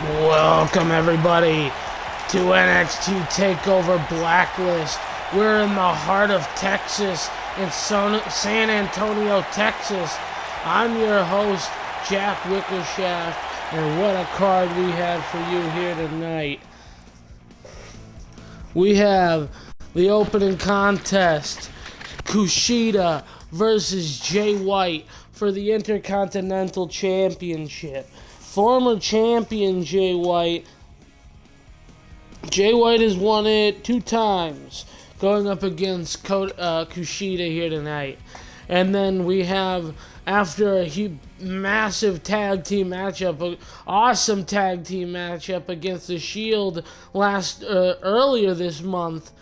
Welcome everybody to NXT TakeOver Blacklist. We're in the heart of Texas, in San Antonio, Texas. I'm your host, Jack Wickershaft, and what a card we have for you here tonight. We have the opening contest, Kushida versus Jay White for the Intercontinental Championship. Former champion Jay White. Jay White has won it 2 times, going up against Kushida here tonight. And then we have, after a massive tag team matchup, an awesome tag team matchup against the Shield earlier this month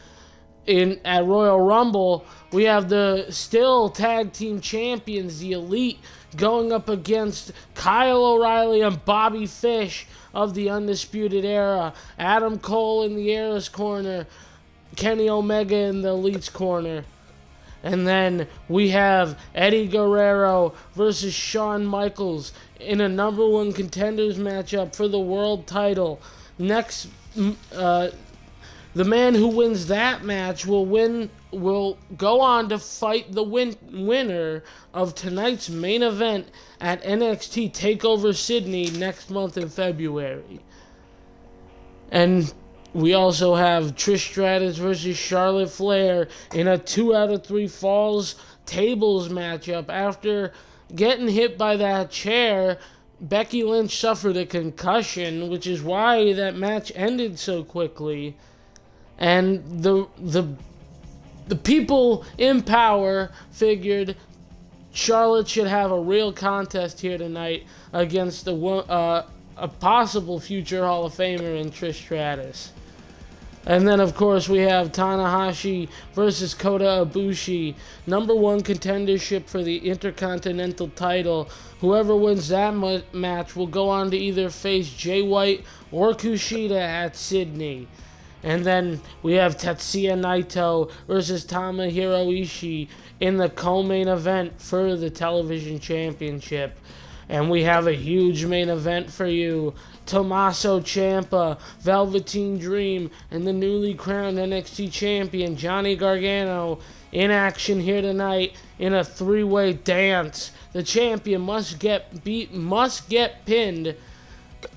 at Royal Rumble, we have the still tag team champions, the Elite, going up against Kyle O'Reilly and Bobby Fish of the Undisputed Era, Adam Cole in the Era's corner, Kenny Omega in the Elite's corner. And then we have Eddie Guerrero versus Shawn Michaels in a number 1 contenders matchup for the world title. Next, the man who wins that match will go on to fight the winner of tonight's main event at NXT TakeOver Sydney next month in February. And we also have Trish Stratus versus Charlotte Flair in a 2 out of 3 falls tables matchup. After getting hit by that chair, Becky Lynch suffered a concussion, which is why that match ended so quickly. And the people in power figured Charlotte should have a real contest here tonight against a possible future Hall of Famer in Trish Stratus. And then, of course, we have Tanahashi versus Kota Ibushi, number 1 contendership for the Intercontinental title. Whoever wins that match will go on to either face Jay White or Kushida at Sydney. And then we have Tetsuya Naito versus Tomohiro Ishii in the co-main event for the Television Championship. And we have a huge main event for you. Tommaso Ciampa, Velveteen Dream, and the newly crowned NXT champion Johnny Gargano in action here tonight in a 3-way dance. The champion must get pinned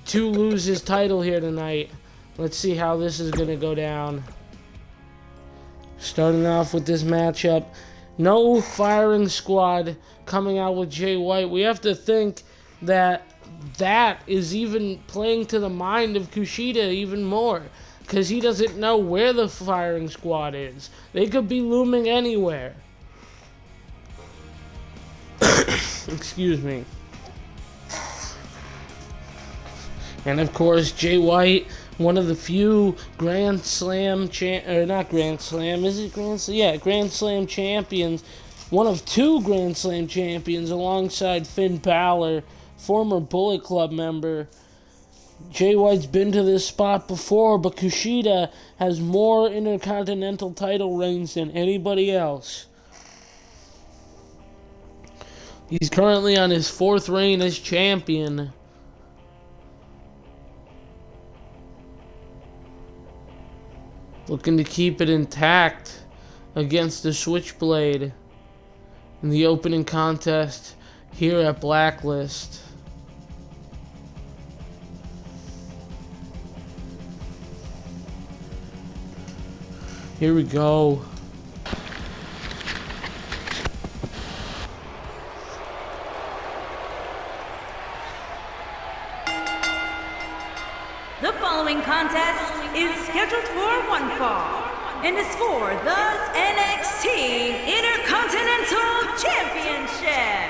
to lose his title here tonight. Let's see how this is going to go down. Starting off with this matchup, no firing squad coming out with Jay White. We have to think that is even playing to the mind of Kushida even more, because he doesn't know where the firing squad is. They could be looming anywhere. Excuse me. And of course, Jay White, one of the few Grand Slam champions, one of 2 Grand Slam champions alongside Finn Balor, former Bullet Club member. Jay White's been to this spot before, but Kushida has more Intercontinental title reigns than anybody else. He's currently on his 4th reign as champion. Looking to keep it intact against the Switchblade in the opening contest here at Blacklist. Here we go. The following contest is scheduled for 1 fall and is for the NXT Intercontinental Championship.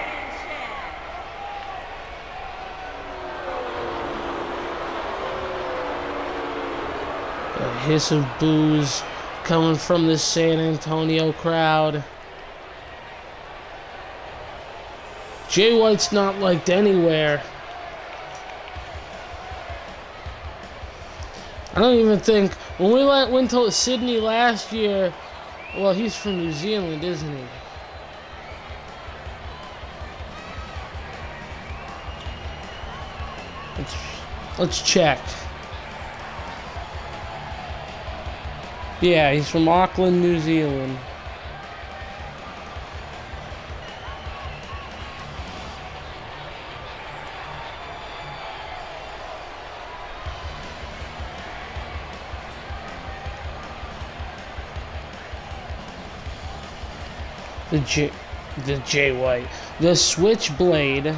A hiss of boos coming from the San Antonio crowd. Jay White's not liked anywhere. I don't even think, when we went to Sydney last year, well, he's from New Zealand, isn't he? Let's check. Yeah, he's from Auckland, New Zealand. The Jay White. The Switchblade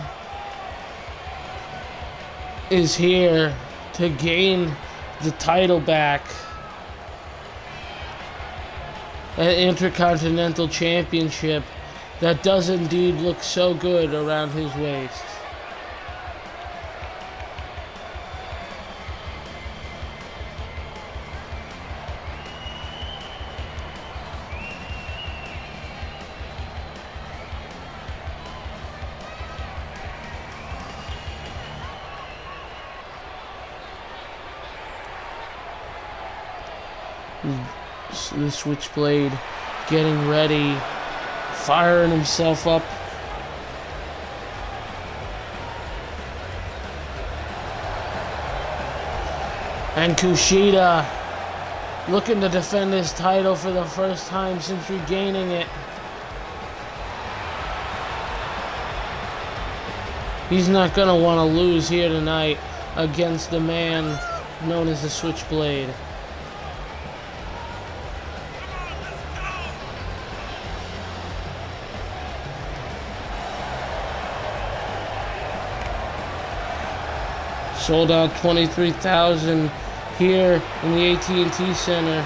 is here to gain the title back at Intercontinental Championship that does indeed look so good around his waist. The Switchblade getting ready, firing himself up. And Kushida looking to defend his title for the first time since regaining it. He's not going to want to lose here tonight against the man known as the Switchblade. Sold out 23,000 here in the AT&T Center.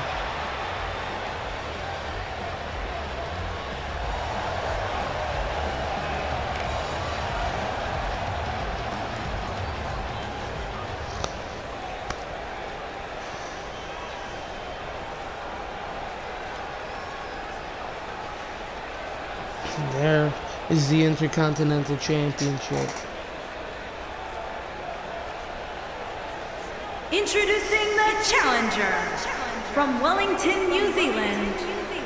And there is the Intercontinental Championship. Introducing the challenger from Wellington, New Zealand,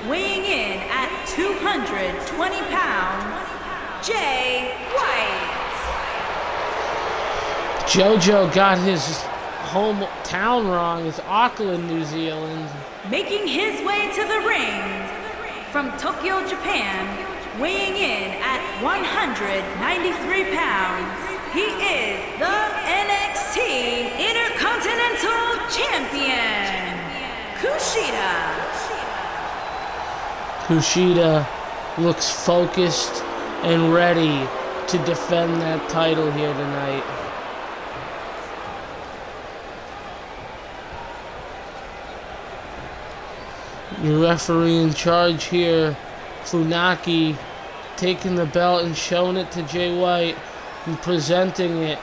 weighing in at 220 pounds, Jay White. JoJo got his hometown wrong. It's Auckland, New Zealand. Making his way to the ring from Tokyo, Japan, weighing in at 193 pounds, he is the NXT Intercontinental Champion, Kushida. Kushida looks focused and ready to defend that title here tonight. Your referee in charge here, Funaki, taking the belt and showing it to Jay White and presenting it.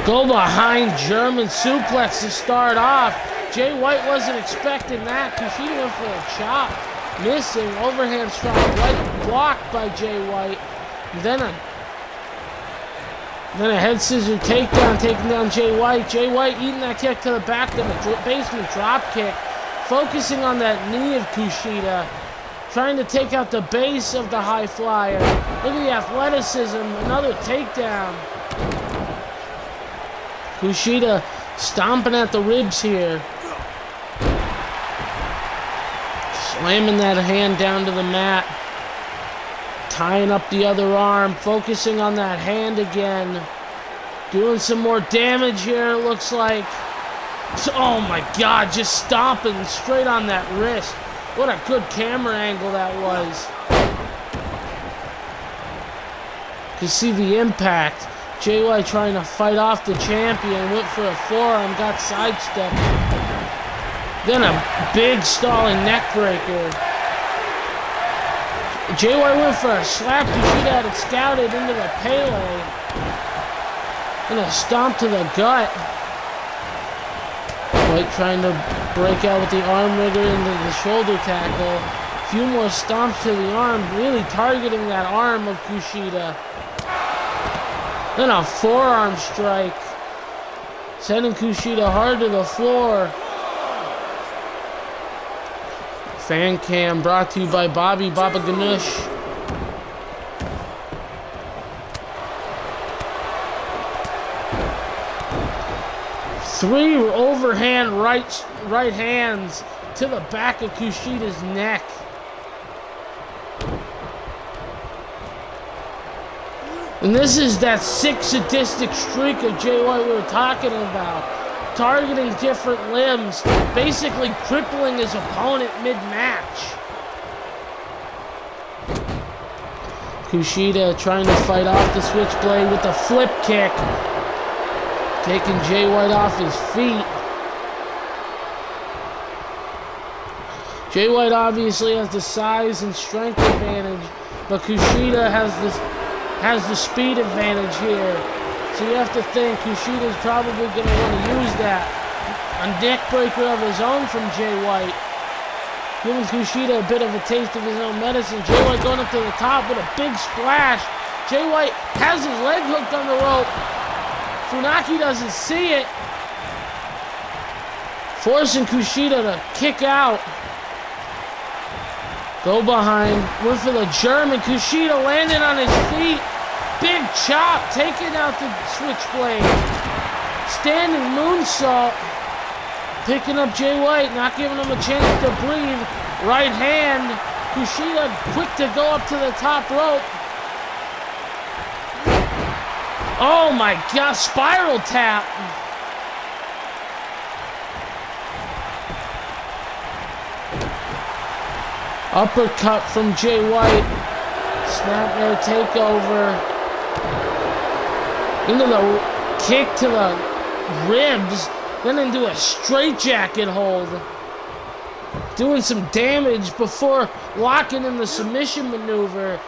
Go behind German suplex to start off. Jay White wasn't expecting that. Kushida went for a chop. Missing. Overhand strike. Right blocked by Jay White. And then a head scissor takedown, taking down Jay White. Jay White eating that kick to the back, then a basement drop kick. Focusing on that knee of Kushida. Trying to take out the base of the high flyer. Look at the athleticism. Another takedown. Kushida stomping at the ribs here. Slamming that hand down to the mat. Tying up the other arm. Focusing on that hand again. Doing some more damage here, it looks like. Oh my God, just stomping straight on that wrist. What a good camera angle that was. You see the impact. Jay White trying to fight off the champion. Went for a forearm, got sidestepped. Then a big stalling neck breaker. Jay White went for a slap. Kushida had it scouted into the Pele. And a stomp to the gut. White trying to break out with the arm rigger into the shoulder tackle. A few more stomps to the arm, really targeting that arm of Kushida. Then a forearm strike. sending Kushida hard to the floor. Fan cam brought to you by Bobby Baba Ganoush. Three overhand right hands to the back of Kushida's neck. And this is that sick sadistic streak of Jay White we were talking about. Targeting different limbs, basically crippling his opponent mid-match. Kushida trying to fight off the switchblade with a flip kick. Taking Jay White off his feet. Jay White obviously has the size and strength advantage, but Kushida has the speed advantage here. So you have to think Kushida's probably going to want to use that. A neck breaker of his own from Jay White. Giving Kushida a bit of a taste of his own medicine. Jay White going up to the top with a big splash. Jay White has his leg hooked on the rope. Funaki doesn't see it. Forcing Kushida to kick out. Go behind. Went for the German. Kushida landed on his feet. Big chop. Taking out the switchblade. Standing moonsault. Picking up Jay White. Not giving him a chance to breathe. Right hand. Kushida quick to go up to the top rope. Oh my God, spiral tap. Uppercut from Jay White. Snapmare takeover. Into the kick to the ribs. Then into a straitjacket hold. Doing some damage before locking in the submission maneuver.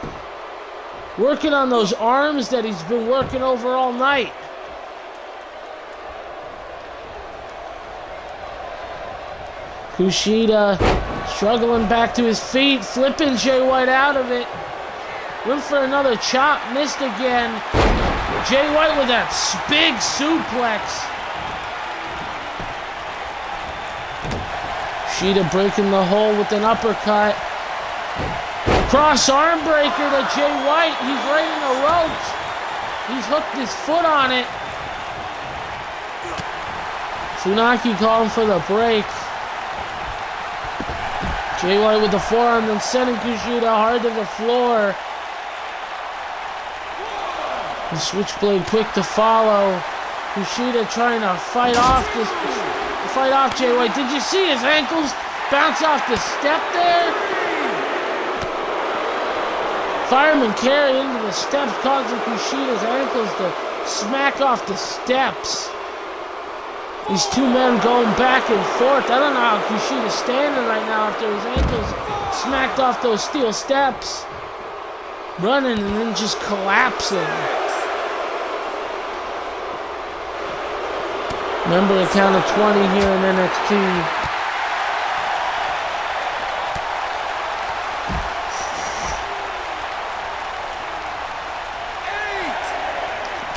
Working on those arms that he's been working over all night. Kushida struggling back to his feet, flipping Jay White out of it. Went for another chop, missed again. Jay White with that big suplex. Kushida breaking the hold with an uppercut. Cross arm breaker to Jay White. He's right in the ropes. He's hooked his foot on it. Funaki calling for the break. Jay White with the forearm, then sending Kushida hard to the floor. The switchblade quick to follow. Kushida trying to fight off Jay White. Did you see his ankles bounce off the step there? Fireman carry into the steps, causing Kushida's ankles to smack off the steps. These two men going back and forth. I don't know how Kushida's standing right now after his ankles smacked off those steel steps. Running and then just collapsing. Remember the count of 20 here in NXT.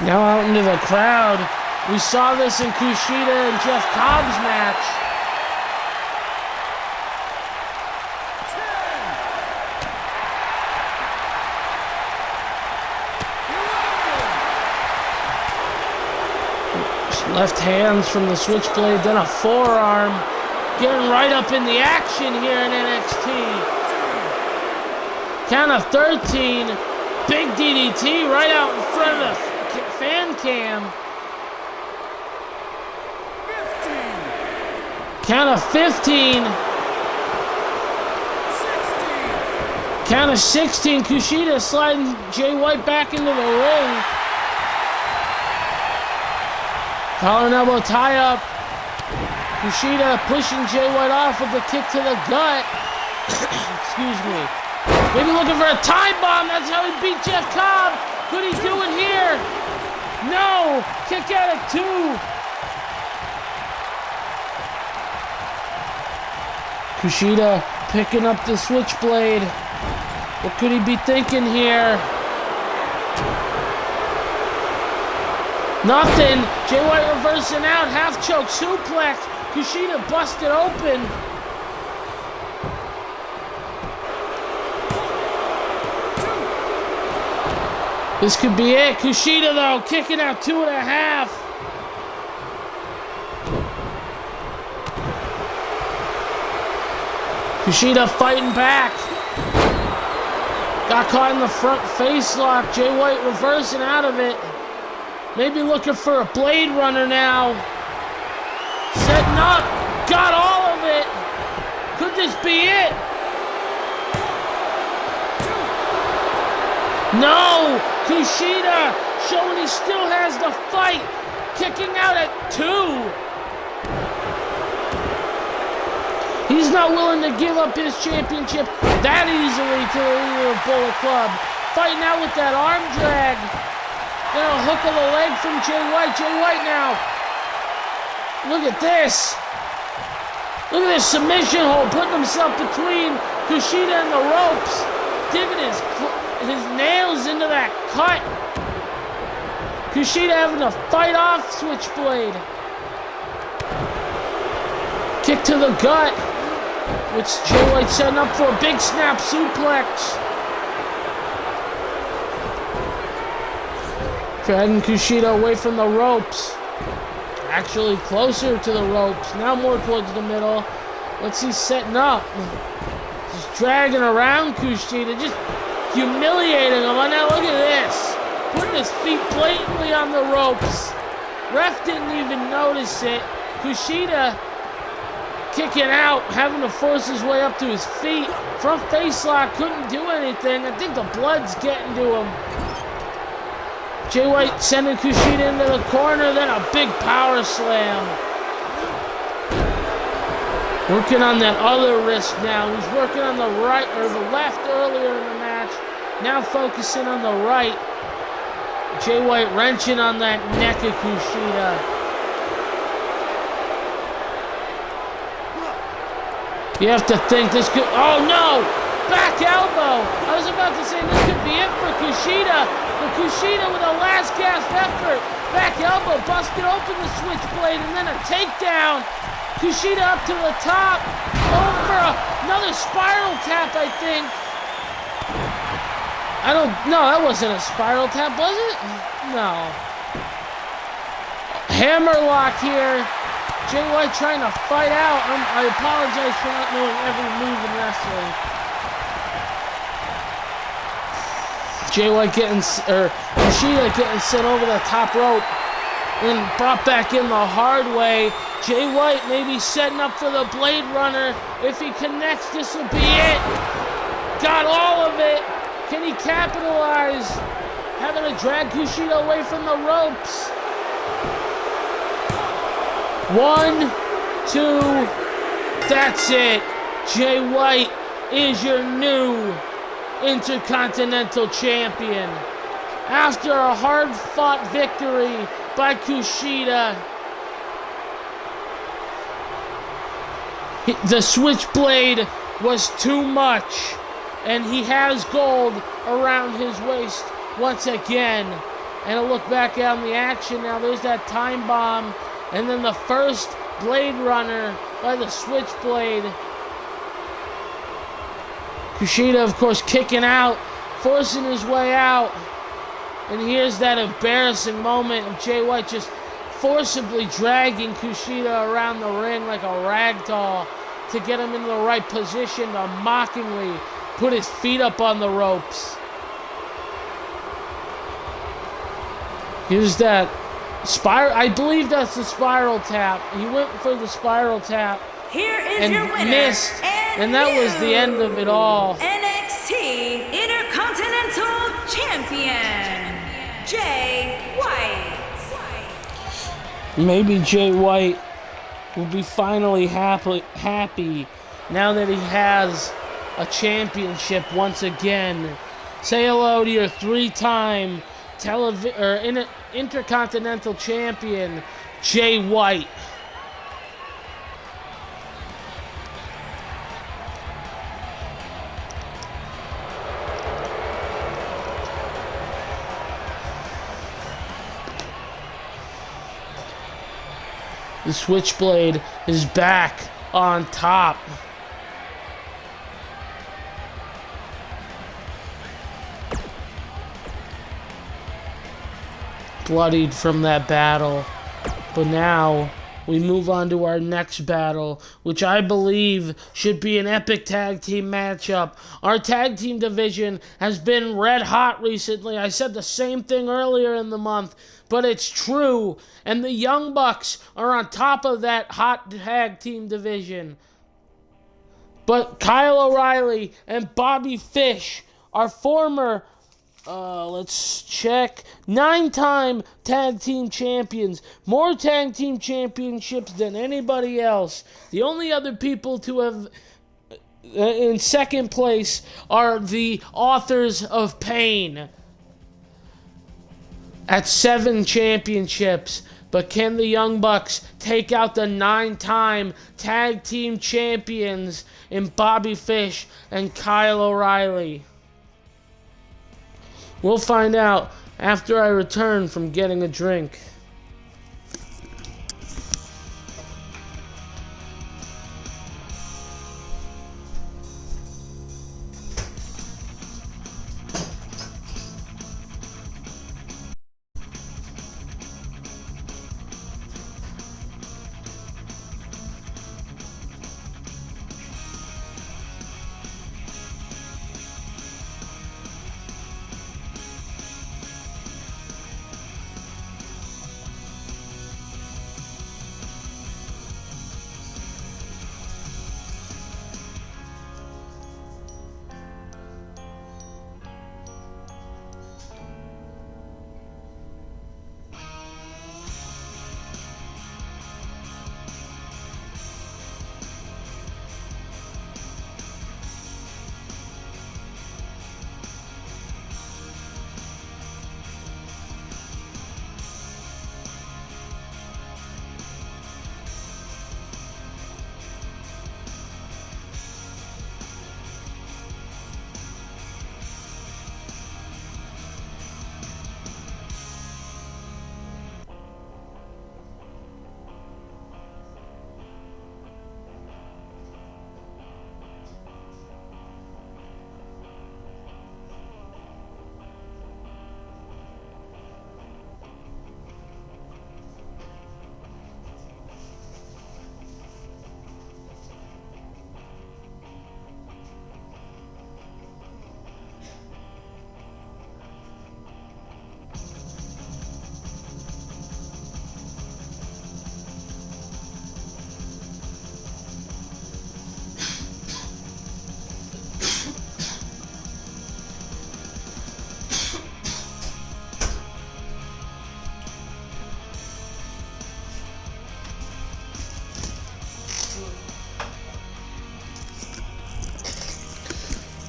Now out into the crowd. We saw this in Kushida and Jeff Cobb's match. 10. Left hands from the switchblade, then a forearm. Getting right up in the action here in NXT. Count of 13. Big DDT right out in front of the fan cam. 15. Count of 15. 16. Count of 16. Kushida sliding Jay White back into the ring. Collar and elbow tie up. Kushida pushing Jay White off with a kick to the gut. Excuse me. Maybe looking for a time bomb. That's how he beat Jeff Cobb. Could he do it here? No! Kick out at 2. Kushida picking up the switchblade. What could he be thinking here? Nothing. Jay White reversing out. Half choke suplex. Kushida busted open. This could be it. Kushida, though, kicking out 2.5. Kushida fighting back. Got caught in the front face lock. Jay White reversing out of it. Maybe looking for a Blade Runner now. Setting up. Got all of it. Could this be it? No! Kushida showing he still has the fight. Kicking out at 2. He's not willing to give up his championship that easily to the leader of Bullet Club. Fighting out with that arm drag. Then a hook of the leg from Jay White. Jay White now. Look at this. Look at this submission hold. Putting himself between Kushida and the ropes. Digging his nails into that cut. Kushida having to fight off Switchblade. Kick to the gut, which Jay White setting up for a big snap suplex. Dragging Kushida away from the ropes. Actually closer to the ropes. Now more towards the middle. What's he setting up? Just dragging around Kushida. Just humiliating him. Now look at this. Putting his feet blatantly on the ropes. Ref didn't even notice it. Kushida kicking out, having to force his way up to his feet. Front face lock, couldn't do anything. I think the blood's getting to him. Jay White sending Kushida into the corner, then a big power slam. Working on that other wrist now. He's working on the right or the left earlier in the match. Now focusing on the right. Jay White wrenching on that neck of Kushida. You have to think this could... Oh no! Back elbow! I was about to say this could be it for Kushida. But Kushida with a last gasp effort. Back elbow, busted open the switchblade, and then a takedown. Kushida up to the top. Over another spiral tap, I think. No, that wasn't a spiral tap, was it? No. Hammerlock here. Jay White trying to fight out. I apologize for not knowing every move in wrestling. Jay White Kushida getting sent over the top rope and brought back in the hard way. Jay White maybe setting up for the Blade Runner. If he connects, this will be it. Got all of it. Can he capitalize? Having to drag Kushida away from the ropes. 1, 2, that's it. Jay White is your new Intercontinental Champion. After a hard-fought victory by Kushida, the switchblade was too much, and he has gold around his waist once again. And a look back on the action now. There's that time bomb. And then the first Blade Runner by the Switchblade. Kushida, of course, kicking out, forcing his way out. And here's that embarrassing moment of Jay White just forcibly dragging Kushida around the ring like a rag doll to get him into the right position to mockingly put his feet up on the ropes. Here's that spiral. I believe that's the spiral tap. He went for the spiral tap. Here is and your winner, missed, and that was the end of it all. NXT Intercontinental Champion, Jay White. Maybe Jay White will be finally happy now that he has a championship once again. Say hello to your 3-time Intercontinental Champion, Jay White. The Switchblade is back on top. Bloodied from that battle. But now we move on to our next battle, which I believe should be an epic tag team matchup. Our tag team division has been red hot recently. I said the same thing earlier in the month, but it's true. And the Young Bucks are on top of that hot tag team division. But Kyle O'Reilly and Bobby Fish are former, let's check, 9-time tag team champions. More tag team championships than anybody else. The only other people to have in second place are the Authors of Pain at 7 championships. But can the Young Bucks take out the 9-time tag team champions in Bobby Fish and Kyle O'Reilly? We'll find out after I return from getting a drink.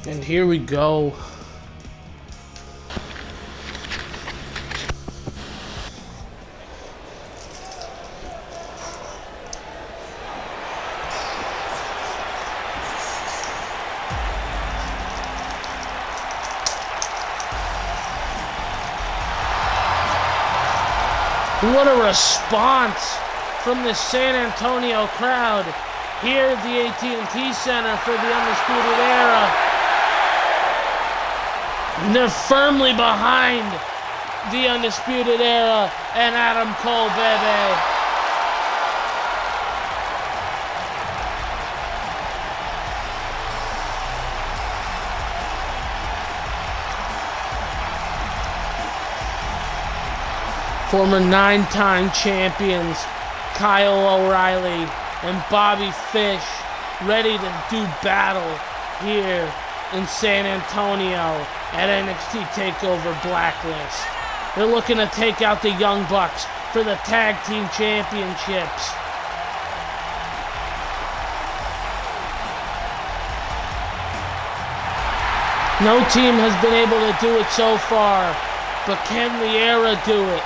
And here we go. What a response from the San Antonio crowd here at the AT&T Center for the Undisputed Era. And they're firmly behind the Undisputed Era and Adam Cole, baby. Former 9-time champions Kyle O'Reilly and Bobby Fish ready to do battle here in San Antonio at NXT TakeOver Blacklist. They're looking to take out the Young Bucks for the Tag Team Championships. No team has been able to do it so far, but can the Era do it?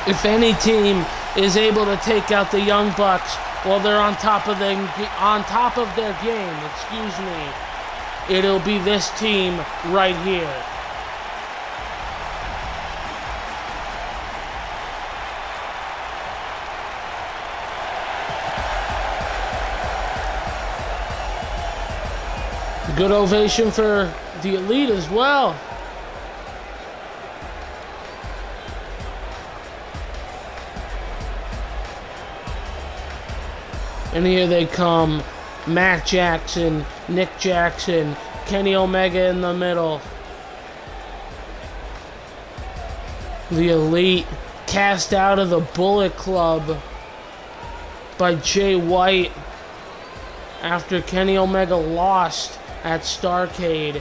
If any team is able to take out the Young Bucks while they're on top of their game, it'll be this team right here. Good ovation for the Elite as well. And here they come. Matt Jackson, Nick Jackson, Kenny Omega in the middle. The Elite cast out of the Bullet Club by Jay White after Kenny Omega lost at Starrcade.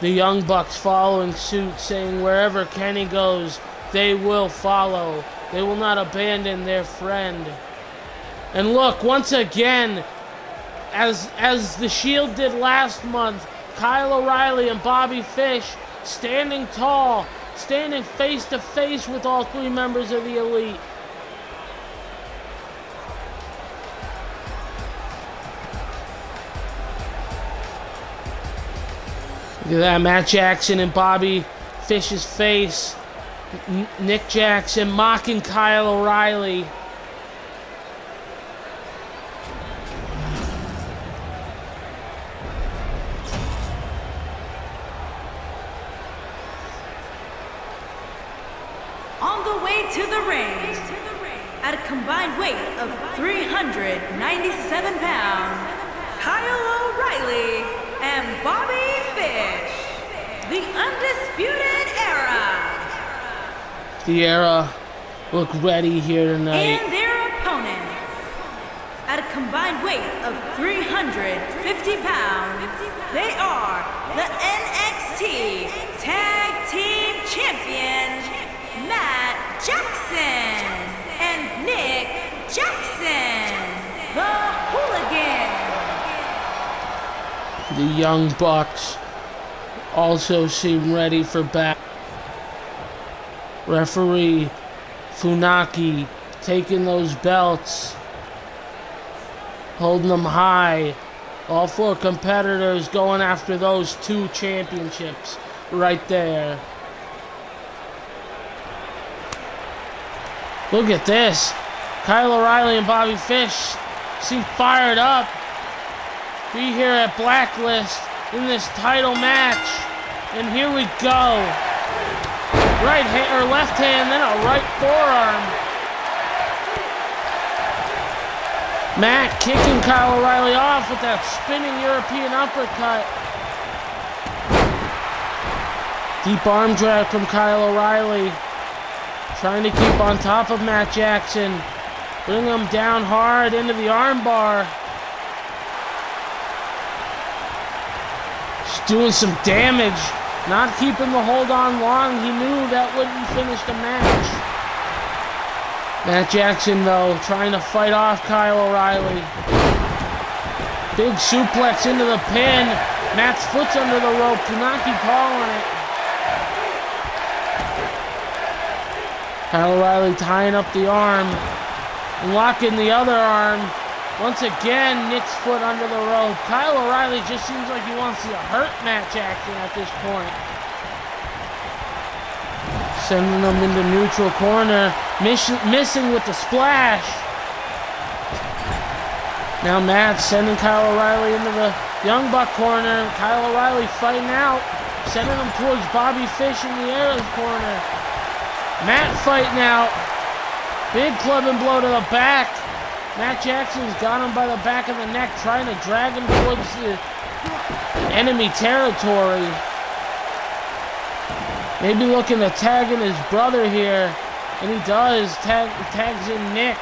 The Young Bucks following suit, saying wherever Kenny goes, they will follow. They will not abandon their friend. And look, once again, as the Shield did last month, Kyle O'Reilly and Bobby Fish standing tall, standing face to face with all three members of the Elite. Look at that, Matt Jackson and Bobby Fish's face. Nick Jackson mocking Kyle O'Reilly. On the way to the ring, at a combined weight of 397 pounds, Kyle O'Reilly and Bobby Fish, the Undisputed Era. The Era look ready here tonight. And their opponents, at a combined weight of 350 pounds, they are the NXT Tag Team Champions, Matt Jackson and Nick Jackson, the Hooligans. The Young Bucks also seem ready for battle. Referee Funaki taking those belts, holding them high. All four competitors going after those two championships right there. Look at this. Kyle O'Reilly and Bobby Fish seem fired up. Be here at Blacklist in this title match. And here we go. Right hand or left hand, then a right forearm. Matt kicking Kyle O'Reilly off with that spinning European uppercut. Deep arm drag from Kyle O'Reilly. Trying to keep on top of Matt Jackson. Bring him down hard into the armbar. Just doing some damage. Not keeping the hold on long. He knew that wouldn't finish the match. Matt Jackson, though, trying to fight off Kyle O'Reilly. Big suplex into the pin. Matt's foot's under the rope. Funaki calling it. Kyle O'Reilly tying up the arm, locking the other arm. Once again, Nick's foot under the rope. Kyle O'Reilly just seems like he wants to hurt Matt Jackson at this point. Sending him into neutral corner, missing with the splash. Now Matt sending Kyle O'Reilly into the Young Buck corner. Kyle O'Reilly fighting out, sending him towards Bobby Fish in the Era's corner. Matt fighting out. Big club and blow to the back. Matt Jackson's got him by the back of the neck, trying to drag him towards the enemy territory. Maybe looking to tag in his brother here. And he does. Tags in Nick.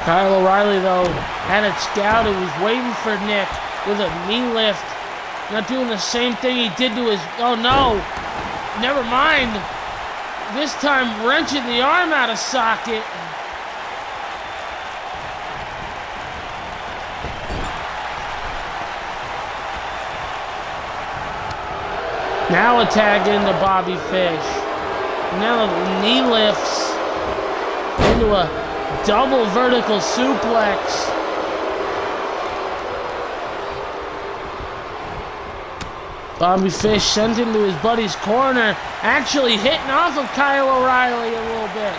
Kyle O'Reilly, though, had it scouted. Was waiting for Nick with a knee lift. Not doing the same thing he did to his... Oh, no. Never mind. This time, wrenching the arm out of socket. Now a tag into Bobby Fish. Now knee lifts into a double vertical suplex. Bobby Fish sent into his buddy's corner, actually hitting off of Kyle O'Reilly a little bit.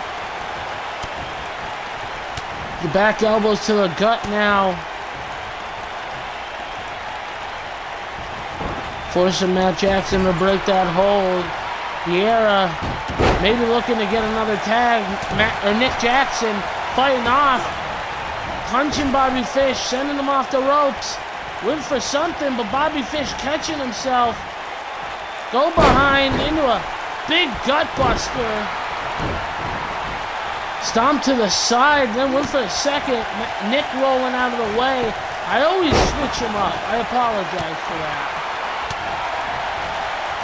The back elbows to the gut now. Forcing Matt Jackson to break that hold. Guerrero maybe looking to get another tag. Nick Jackson fighting off. Punching Bobby Fish, sending him off the ropes. Went for something, but Bobby Fish catching himself. Go behind into a big gut buster. Stomp to the side, then went for a second. Nick rolling out of the way. I always switch him up. I apologize for that.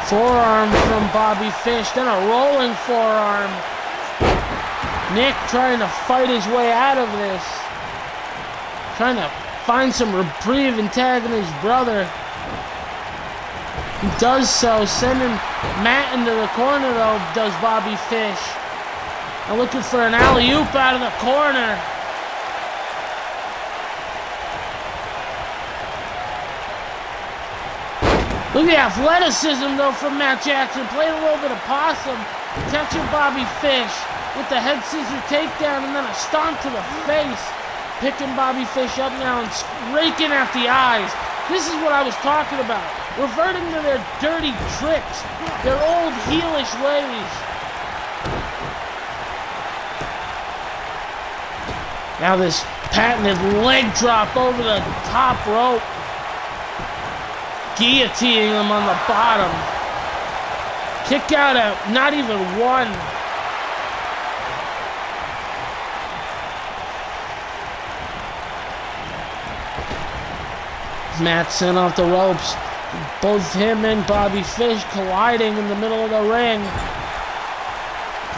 Forearm from Bobby Fish, then a rolling forearm. Nick trying to fight his way out of this. Trying to find some reprieve and tagging his brother. He does so, sending Matt into the corner though, does Bobby Fish. Now looking for an alley-oop out of the corner. Look at the athleticism though from Matt Jackson. Played a little bit of possum, catching Bobby Fish with the head scissor takedown and then a stomp to the face. Picking Bobby Fish up now and raking at the eyes. This is what I was talking about. Reverting to their dirty tricks, their old heelish ways. Now this patented leg drop over the top rope. Guillotining him on the bottom. Kick out at not even one. Matt sent off the ropes. Both him and Bobby Fish colliding in the middle of the ring.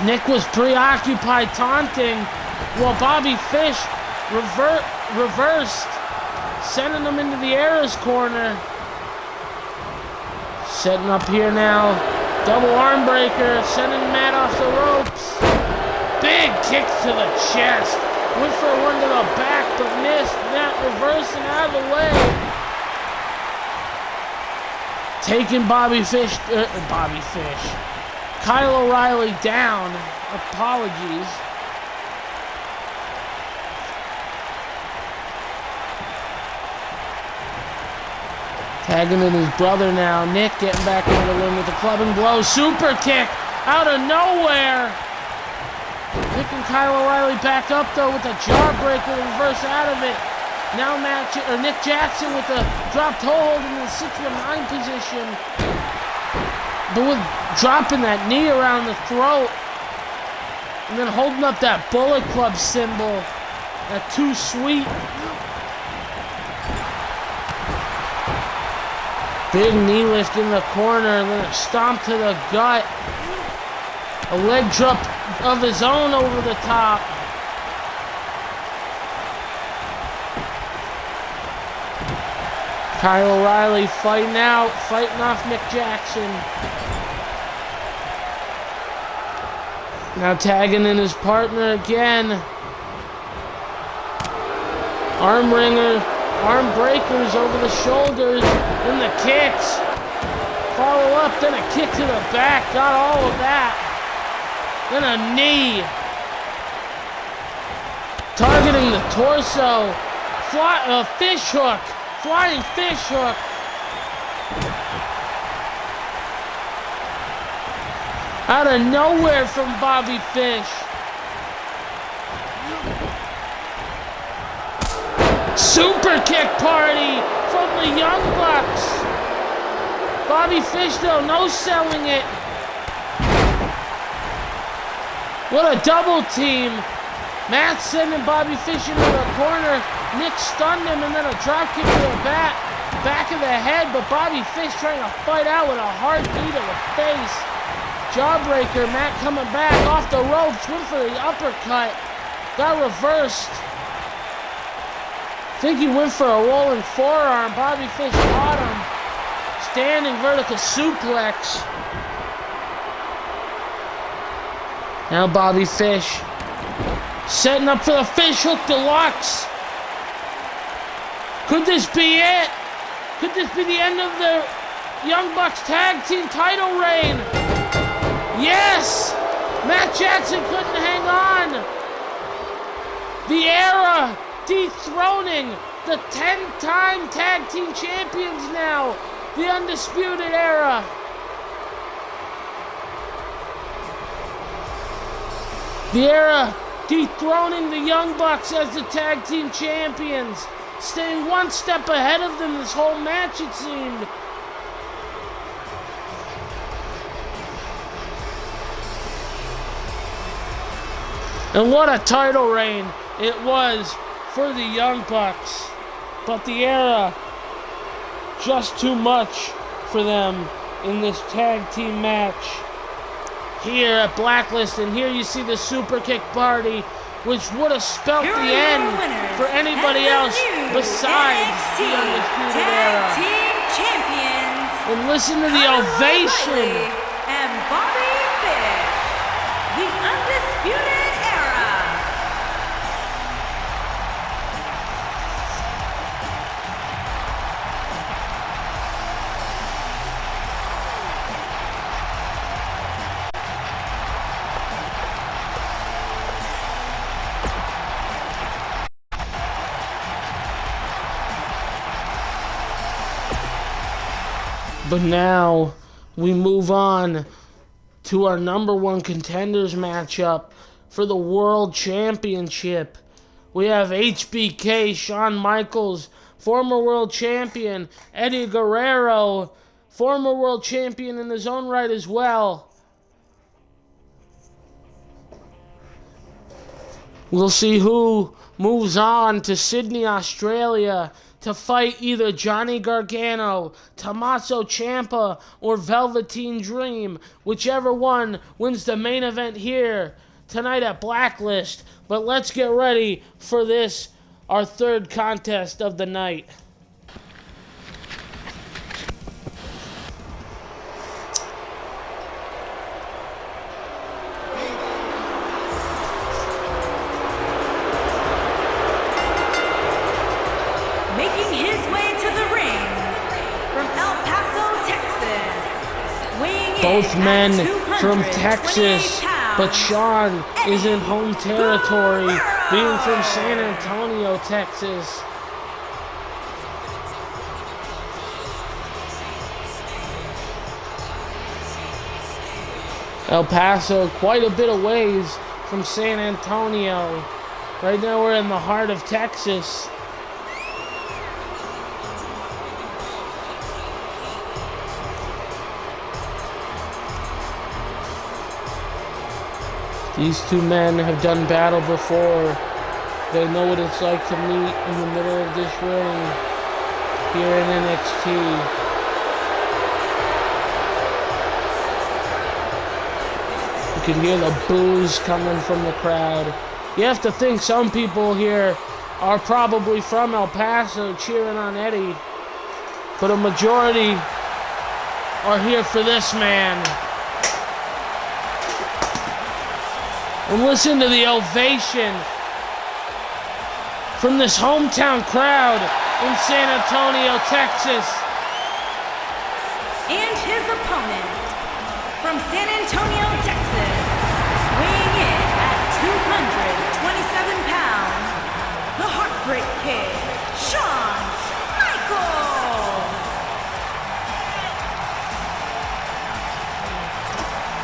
Nick was preoccupied taunting while Bobby Fish reversed, sending him into the Era's corner. Setting up here now. Double arm breaker, sending Matt off the ropes. Big kick to the chest. Went for one to the back, but missed. Matt reversing out of the way. Taking Kyle O'Reilly down. Apologies. Tagging in his brother now. Nick getting back into the ring with the clubbing blow. Super kick out of nowhere. Picking Kyle O'Reilly back up though with a jawbreaker, reverse out of it. Now Nick Jackson with the drop toe hold in the 619 position. But with dropping that knee around the throat. And then holding up that Bullet Club symbol. That Too Sweet. Big knee lift in the corner, and then a stomp to the gut. A leg drop of his own over the top. Kyle O'Reilly fighting off Nick Jackson. Now tagging in his partner again. Arm wringer. Arm breakers over the shoulders, then the kicks. Follow up, then a kick to the back, got all of that. Then a knee. Targeting the torso. Fish hook, flying fish hook. Out of nowhere from Bobby Fish. Super kick party from the Young Bucks. Bobby Fish though, no selling it. What a double team. Matt sending Bobby Fish into the corner. Nick stunned him and then a drop kick to the back of the head, but Bobby Fish trying to fight out with a hard knee to the face. Jawbreaker, Matt coming back off the ropes, went for the uppercut. Got reversed. I think he went for a rolling forearm. Bobby Fish caught him. standing vertical suplex. Now Bobby Fish setting up for the Fish Hook Deluxe. Could this be it? Could this be the end of the Young Bucks tag team title reign? Yes! Matt Jackson couldn't hang on. The Era dethroning the 10-time tag team champions now. The Undisputed Era. The Era dethroning the Young Bucks as the tag team champions. Staying one step ahead of them this whole match, it seemed. And what a title reign it was for the Young Bucks. But the Era, just too much for them in this tag team match here at Blacklist. And here you see the super kick party, which would have spelt the end for anybody else besides the Undisputed Era. And listen to the ovation. And Bobby Fish, the Undisputed Era. But now we move on to our number one contenders matchup for the World Championship. We have HBK, Shawn Michaels, former world champion, Eddie Guerrero, former world champion in his own right as well. We'll see who moves on to Sydney, Australia, to fight either Johnny Gargano, Tommaso Ciampa, or Velveteen Dream. Whichever one wins the main event here tonight at Blacklist. But let's get ready for this, our third contest of the night. Both men from Texas, but Shawn is in home territory, being from San Antonio, Texas. El Paso, quite a bit of ways from San Antonio. Right now we're in the heart of Texas. These two men have done battle before. They know what it's like to meet in the middle of this ring here in NXT. You can hear the boos coming from the crowd. You have to think some people here are probably from El Paso cheering on Eddie, but a majority are here for this man. And listen to the ovation from this hometown crowd in San Antonio, Texas. And his opponent from San Antonio, Texas, weighing in at 227 pounds, the Heartbreak Kid, Shawn Michaels.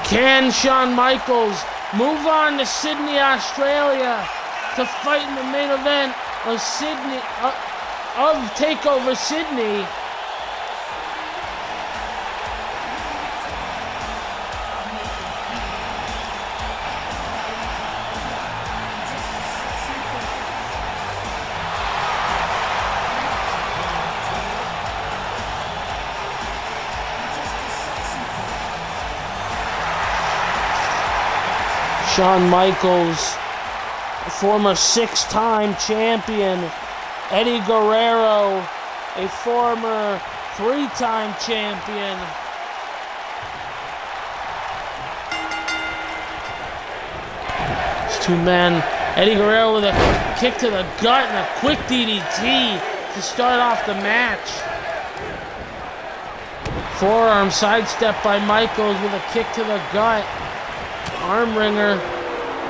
Can Shawn Michaels move on to Sydney, Australia, to fight in the main event of TakeOver Sydney? Shawn Michaels, former 6-time champion. Eddie Guerrero, a former 3-time champion. It's two men. Eddie Guerrero with a kick to the gut and a quick DDT to start off the match. Forearm sidestep by Michaels with a kick to the gut. Arm wringer.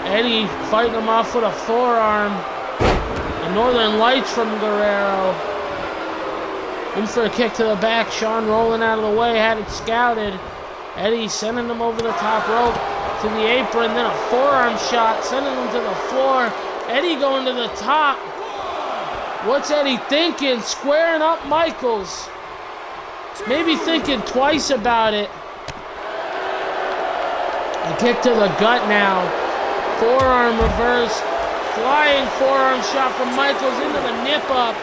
Eddie fighting him off with a forearm. The Northern Lights from Guerrero. In for a kick to the back. Shawn rolling out of the way. Had it scouted. Eddie sending him over the top rope to the apron. Then a forearm shot. Sending him to the floor. Eddie going to the top. What's Eddie thinking? Squaring up Michaels. Maybe thinking twice about it. A kick to the gut now. Forearm reverse. Flying forearm shot from Michaels into the nip up.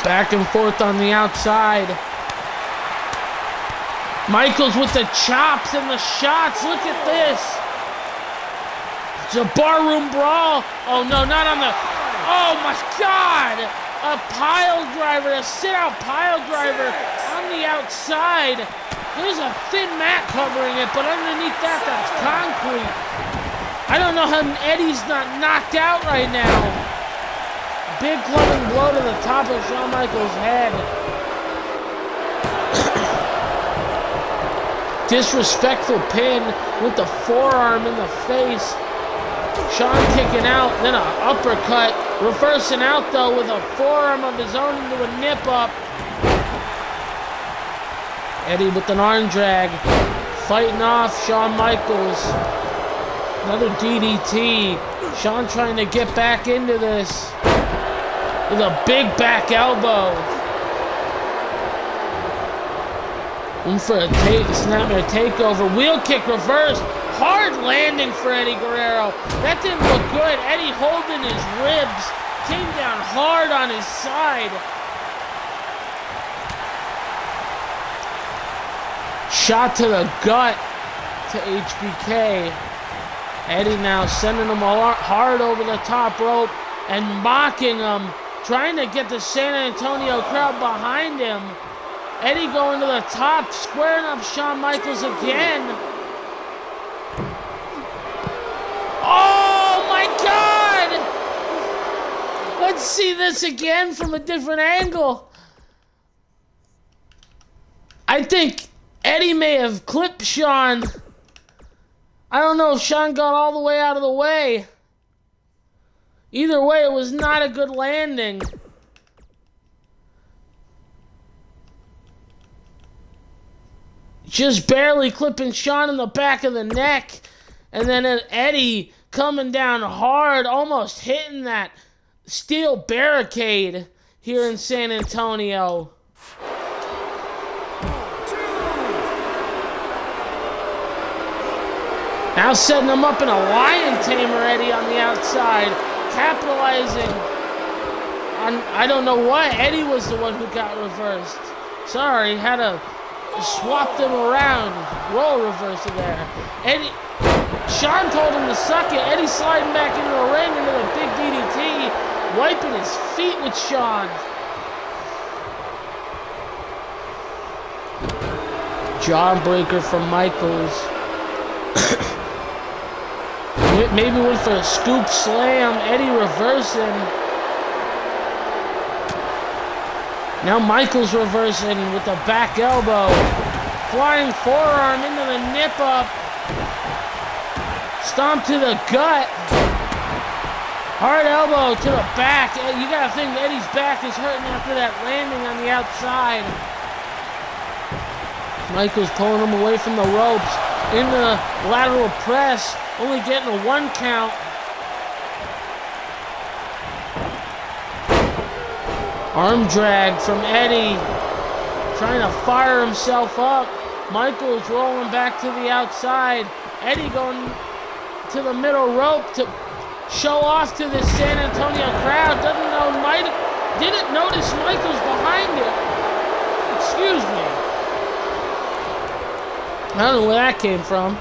Back and forth on the outside. Michaels with the chops and the shots. Look at this. It's a barroom brawl. Oh no, not on the... Oh my God! A pile driver, a sit-out pile driver on the outside. There's a thin mat covering it, but underneath that, that's concrete. I don't know how Eddie's not knocked out right now. Big clubbing blow to the top of Shawn Michaels' head. Disrespectful pin with the forearm in the face. Shawn kicking out, then an uppercut. Reversing out though with a forearm of his own into a nip up. Eddie with an arm drag. Fighting off Shawn Michaels. Another DDT. Shawn trying to get back into this with a big back elbow. In for a snapmare takeover. Wheel kick reverse. Hard landing for Eddie Guerrero. That didn't look good. Eddie holding his ribs. Came down hard on his side. Shot to the gut to HBK. Eddie now sending him hard over the top rope and mocking him. Trying to get the San Antonio crowd behind him. Eddie going to the top, squaring up Shawn Michaels again. Oh my God! Let's see this again from a different angle. I think Eddie may have clipped Shawn. I don't know if Shawn got all the way out of the way. Either way, it was not a good landing. Just barely clipping Shawn in the back of the neck. And then Eddie coming down hard, almost hitting that steel barricade here in San Antonio. Now setting him up in a lion tamer, Eddie on the outside. Capitalizing on, I don't know what. Eddie was the one who got reversed. Sorry, had to swap them around. Roll reversal there. Eddie, Shawn told him to suck it. Eddie sliding back into the ring into the big DDT. Wiping his feet with Shawn. Jawbreaker from Michaels. Maybe went for a scoop slam. Eddie reversing. Now Michaels reversing with the back elbow. Flying forearm into the nip up. Stomp to the gut. Hard elbow to the back. You gotta think Eddie's back is hurting after that landing on the outside. Michaels pulling him away from the ropes. In the lateral press. Only getting a 1 count. Arm drag from Eddie. Trying to fire himself up. Michaels rolling back to the outside. Eddie going to the middle rope to show off to the San Antonio crowd. Didn't notice Michaels behind it. Excuse me. I don't know where that came from.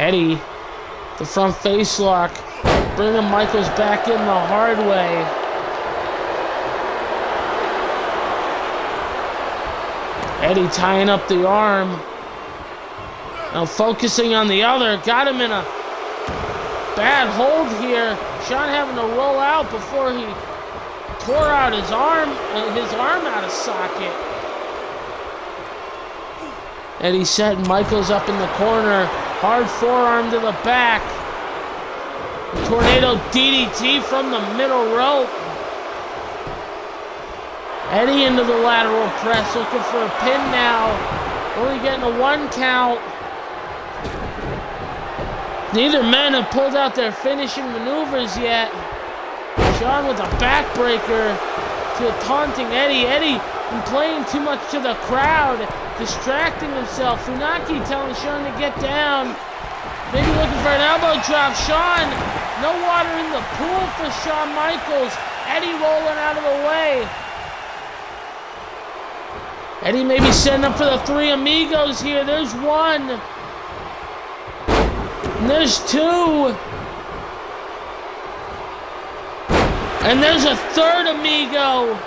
Eddie, the front face lock, bringing Michaels back in the hard way. Eddie tying up the arm. Now focusing on the other. Got him in a bad hold here. Shawn having to roll out before he tore out his arm out of socket. Eddie setting Michaels up in the corner. Hard forearm to the back. Tornado DDT from the middle rope. Eddie into the lateral press, looking for a pin now. Only getting a 1 count. Neither men have pulled out their finishing maneuvers yet. Shawn with a backbreaker to taunting Eddie. Eddie been playing too much to the crowd, distracting himself. Funaki telling Shawn to get down. Maybe looking for an elbow drop. Shawn, no water in the pool for Shawn Michaels. Eddie rolling out of the way. Eddie maybe setting up for the 3 amigos here. There's 1. And there's 2. And there's a 3rd amigo.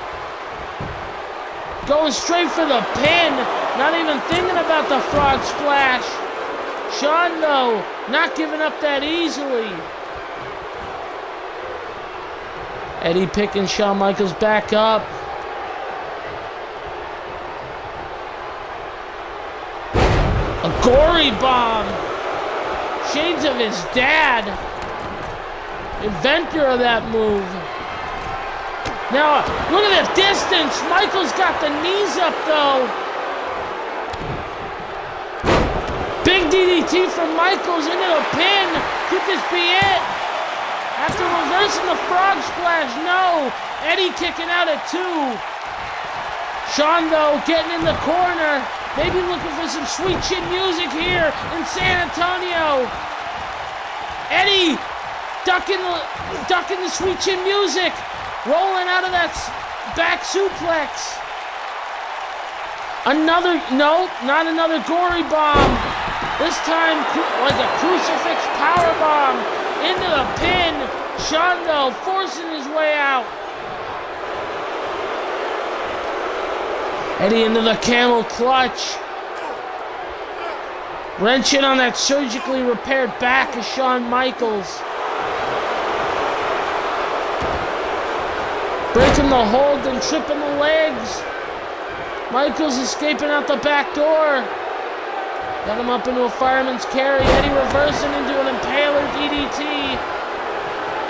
Going straight for the pin. Not even thinking about the frog splash. Shawn, though, not giving up that easily. Eddie picking Shawn Michaels back up. A gory bomb. Shades of his dad. Inventor of that move. Now, look at the distance. Michaels got the knees up, though. Big DDT from Michaels into the pin. Could this be it? After reversing the frog splash, no. Eddie kicking out at 2. Shawn, though, getting in the corner. Maybe looking for some sweet chin music here in San Antonio. Eddie ducking the sweet chin music. Rolling out of that back suplex. No, not another gory bomb. This time like a crucifix power bomb into the pin. Shawn, though, forcing his way out. Eddie into the camel clutch. Wrenching on that surgically repaired back of Shawn Michaels. Breaking the hold and tripping the legs. Michaels escaping out the back door. Got him up into a fireman's carry. Eddie reversing into an impaler DDT.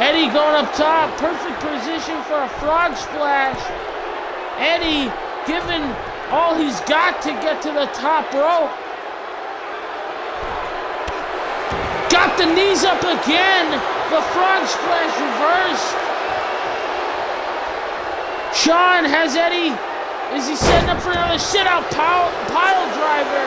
Eddie going up top. Perfect position for a frog splash. Eddie giving all he's got to get to the top rope. Got the knees up again. The frog splash reversed. Shawn has Eddie. Is he setting up for another sit-out pile driver?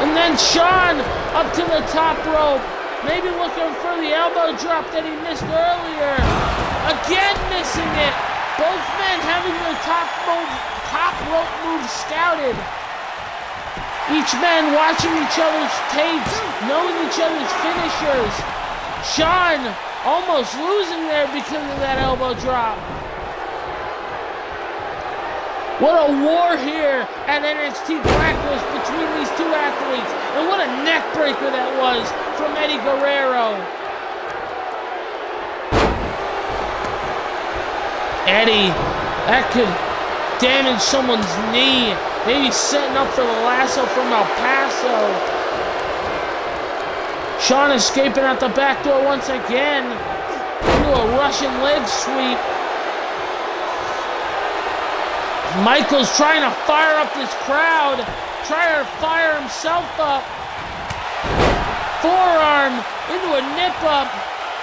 And then Shawn up to the top rope. Maybe looking for the elbow drop that he missed earlier. Again missing it. Both men having their top rope moves scouted. Each man watching each other's tapes, knowing each other's finishers. Shawn almost losing there because of that elbow drop. What a war here at NXT Blacklist between these 2 athletes. And what a neck breaker that was from Eddie Guerrero. Eddie, that could damage someone's knee. Maybe setting up for the lasso from El Paso. Shawn escaping out the back door once again. Into a Russian leg sweep. Michaels trying to fire up this crowd. Trying to fire himself up. Forearm into a nip up.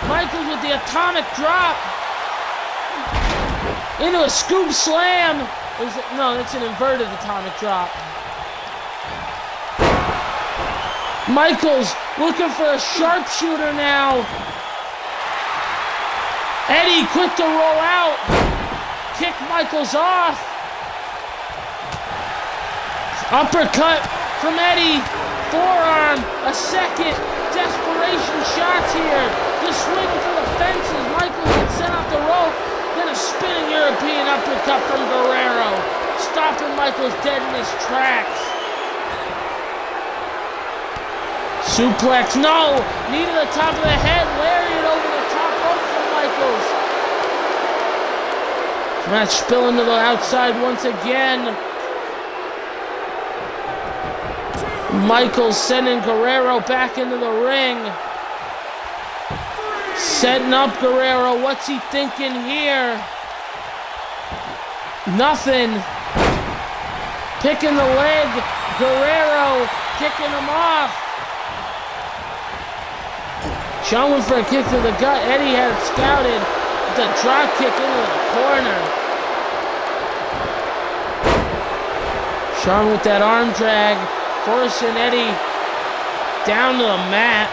Michaels with the atomic drop. Into a scoop slam. No, that's an inverted atomic drop. Michaels looking for a sharpshooter now. Eddie quick to roll out. Kick Michaels off. Uppercut from Eddie. forearm, a second, desperation shots here, just swinging for the fences. Michaels gets sent off the rope, then a spinning European uppercut from Guerrero, stopping Michaels dead in his tracks. Suplex, no! Knee to the top of the head, lariat over the top rope from Michaels. Match spilling to the outside once again. Michaels sending Guerrero back into the ring. Setting up Guerrero, what's he thinking here? Nothing. Picking the leg, Guerrero kicking him off. Shawn went for a kick to the gut. Eddie had it scouted. The drop kick into the corner. Shawn with that arm drag, forcing Eddie down to the mat.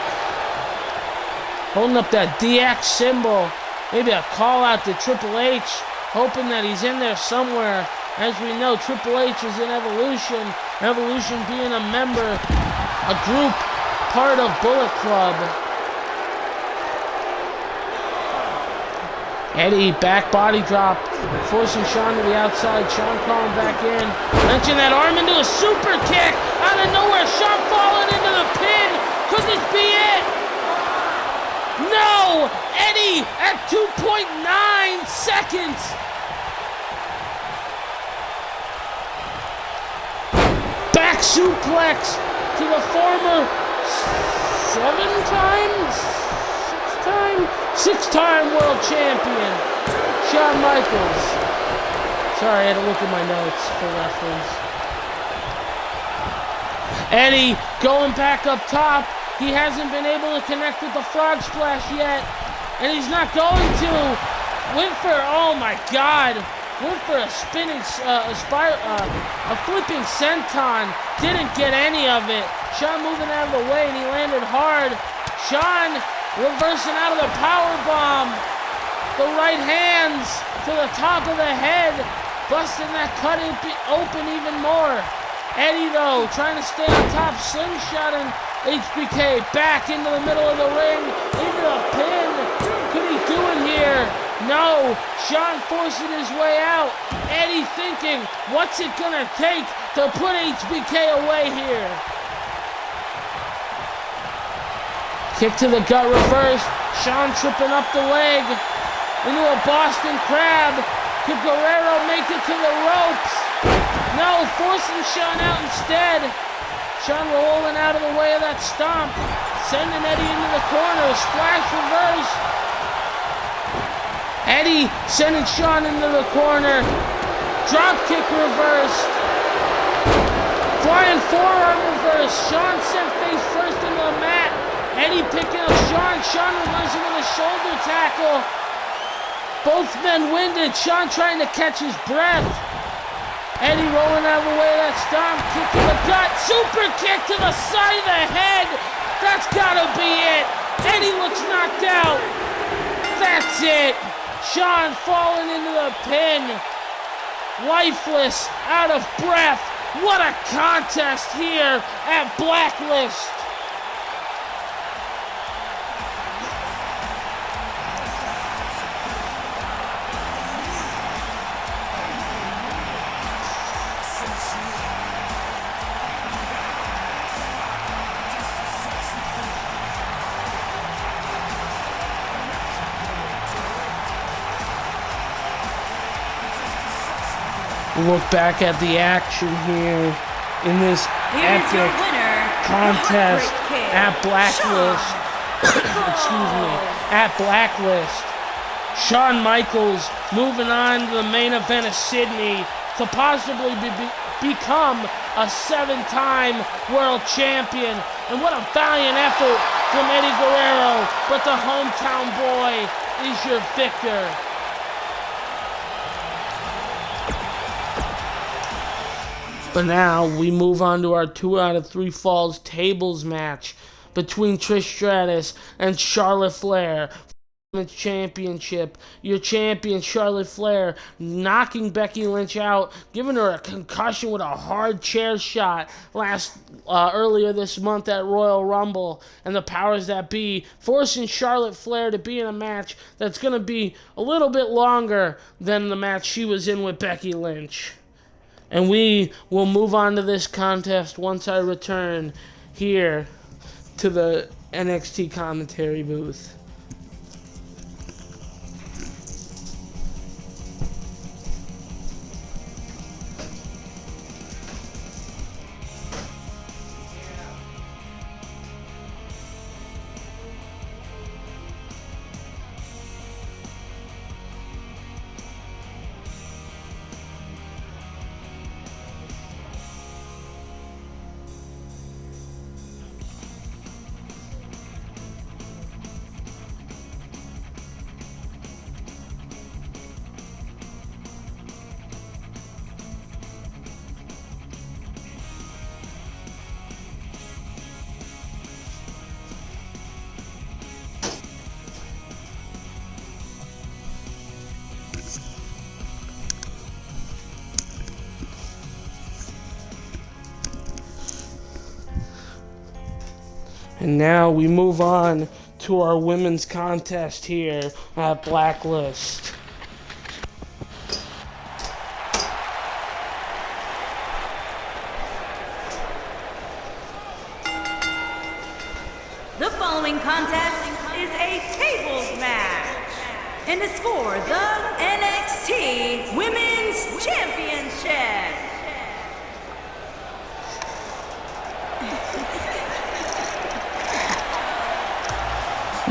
Holding up that DX symbol. Maybe a call out to Triple H, hoping that he's in there somewhere. As we know, Triple H is in Evolution. Evolution being a member, a group, part of Bullet Club. Eddie, back body drop, forcing Shawn to the outside. Shawn calling back in. Launching that arm into a super kick. Out of nowhere, Shawn falling into the pin. Could this be it? No! Eddie at 2.9 seconds. Back suplex to the former six-time world champion, Shawn Michaels. Sorry, I had to look at my notes for reference. Eddie going back up top. He hasn't been able to connect with the frog splash yet, and he's not going to. Went for, oh my God, went for a spinning, a flipping senton. Didn't get any of it. Shawn moving out of the way, and he landed hard. Shawn reversing out of the powerbomb. The right hands to the top of the head, busting that cut open even more. Eddie, though, trying to stay on top, slingshotting HBK back into the middle of the ring, into the pin. Could he do it here? No. Shawn forcing his way out. Eddie thinking, what's it gonna take to put HBK away here? Kick to the gut reverse. Shawn tripping up the leg into a Boston Crab. Could Guerrero make it to the ropes? No, forcing Shawn out instead. Shawn rolling out of the way of that stomp. Sending Eddie into the corner. Splash reverse. Eddie sending Shawn into the corner. Drop kick reversed. Flying forearm reverse. Shawn sent face first into the mat. Eddie picking up Shawn. Shawn reversing with a shoulder tackle. Both men winded. Shawn trying to catch his breath. Eddie rolling out of the way of that stomp. Kick to the gut. Super kick to the side of the head. That's gotta be it. Eddie looks knocked out. That's it. Shawn falling into the pin. Lifeless. Out of breath. What a contest here at Blacklist. Look back at the action here in this epic contest at Blacklist. Excuse me, at Blacklist. Shawn Michaels moving on to the main event of Sydney to possibly become a 7-time world champion. And what a valiant effort from Eddie Guerrero, but the hometown boy is your victor. But now we move on to our 2 out of 3 falls tables match between Trish Stratus and Charlotte Flair Women's Championship. Your champion, Charlotte Flair, knocking Becky Lynch out, giving her a concussion with a hard chair shot earlier this month at Royal Rumble, and the powers that be forcing Charlotte Flair to be in a match that's going to be a little bit longer than the match she was in with Becky Lynch. And we will move on to this contest once I return here to the NXT commentary booth. And now we move on to our women's contest here at Blacklist. The following contest is a tables match and is for the NXT Women's Championship.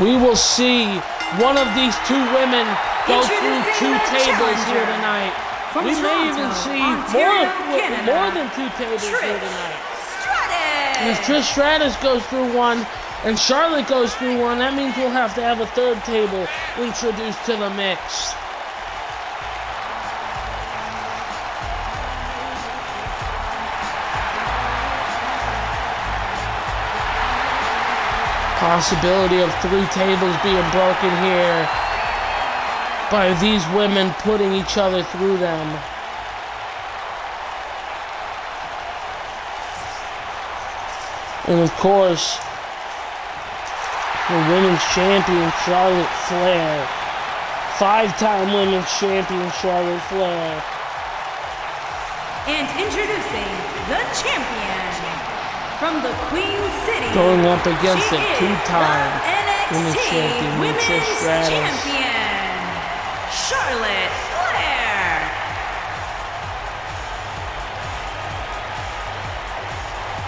We will see one of these two women go through two tables here tonight. We may even see more than two tables here tonight. And if Trish Stratus goes through one and Charlotte goes through one, that means we'll have to have a third table introduced to the mix. Possibility of three tables being broken here by these women putting each other through them. And of course, the women's champion, Charlotte Flair. Five-time women's champion, Charlotte Flair. And introducing the champion from the Queen City, going up against a two-time women's champion, Trish Stratus. Champion, Charlotte Flair.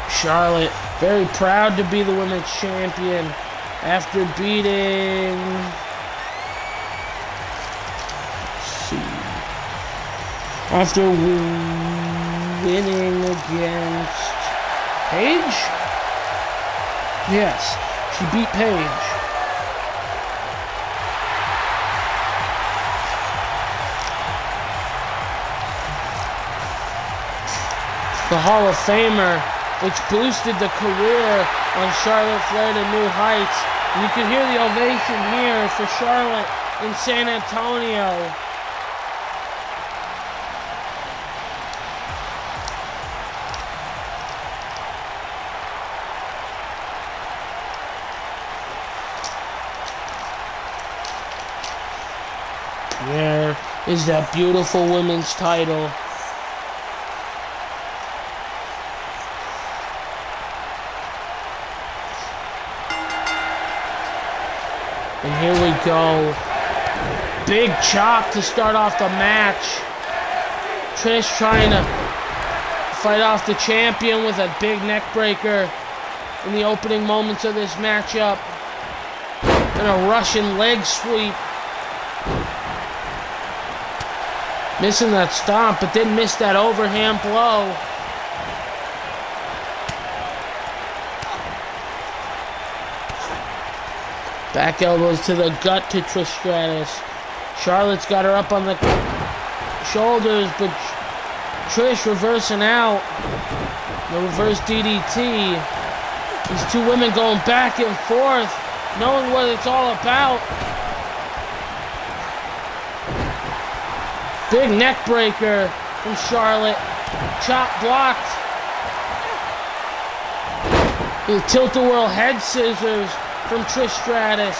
Charlotte, very proud to be the women's champion after beating... After winning against... Paige? Yes, she beat Paige. The Hall of Famer, which boosted the career on Charlotte Flair to new heights. And you can hear the ovation here for Charlotte in San Antonio. There is that beautiful women's title. And here we go. Big chop to start off the match. Trish trying to fight off the champion with a big neck breaker in the opening moments of this matchup. And a Russian leg sweep. Missing that stomp, but didn't miss that overhand blow. Back elbows to the gut to Trish Stratus. Charlotte's got her up on the shoulders, but Trish reversing out. The reverse DDT. These two women going back and forth, knowing what it's all about. Big neck breaker from Charlotte. Chop blocked. The tilt-a-whirl head scissors from Trish Stratus,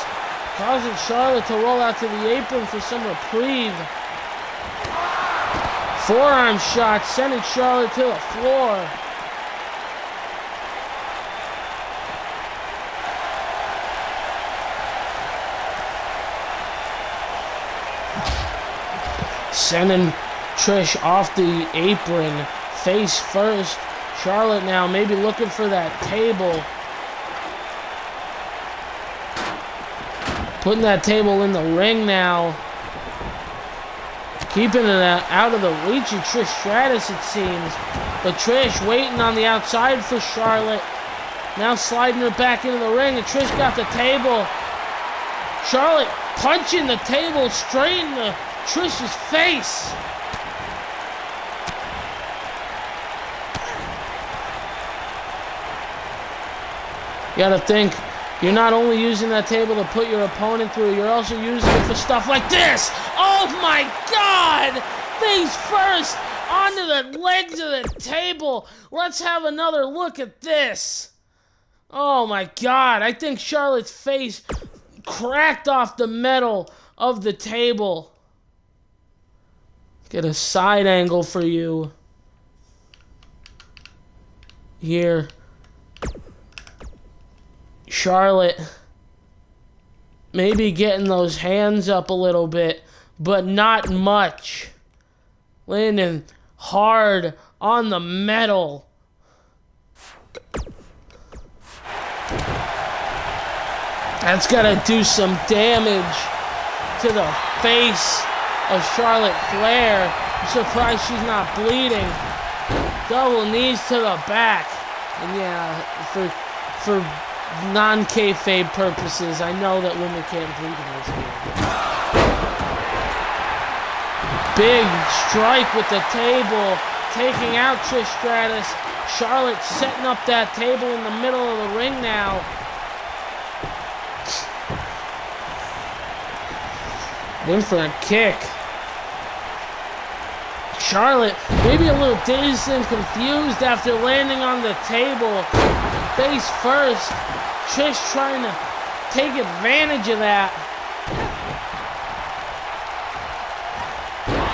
causing Charlotte to roll out to the apron for some reprieve. Forearm shot sending Charlotte to the floor. Sending Trish off the apron, face first. Charlotte now maybe looking for that table. Putting that table in the ring now. Keeping it out of the reach of Trish Stratus, it seems. But Trish waiting on the outside for Charlotte. Now sliding her back into the ring, and Trish got the table. Charlotte punching the table straight into Trish's face. You gotta think, you're not only using that table to put your opponent through, you're also using it for stuff like this. Oh my God! Face first onto the legs of the table. Let's have another look at this. Oh my God, I think Charlotte's face cracked off the metal of the table. Get a side angle for you. Here. Charlotte maybe getting those hands up a little bit, but not much. Landing hard on the metal. That's gotta do some damage to the face of Charlotte Flair. I'm surprised she's not bleeding. Double knees to the back. And yeah, for non-kayfabe purposes, I know that women can't bleed in this game. Big strike with the table, taking out Trish Stratus. Charlotte setting up that table in the middle of the ring now. In for a kick. Charlotte maybe a little dazed and confused after landing on the table. Face first. Trish trying to take advantage of that.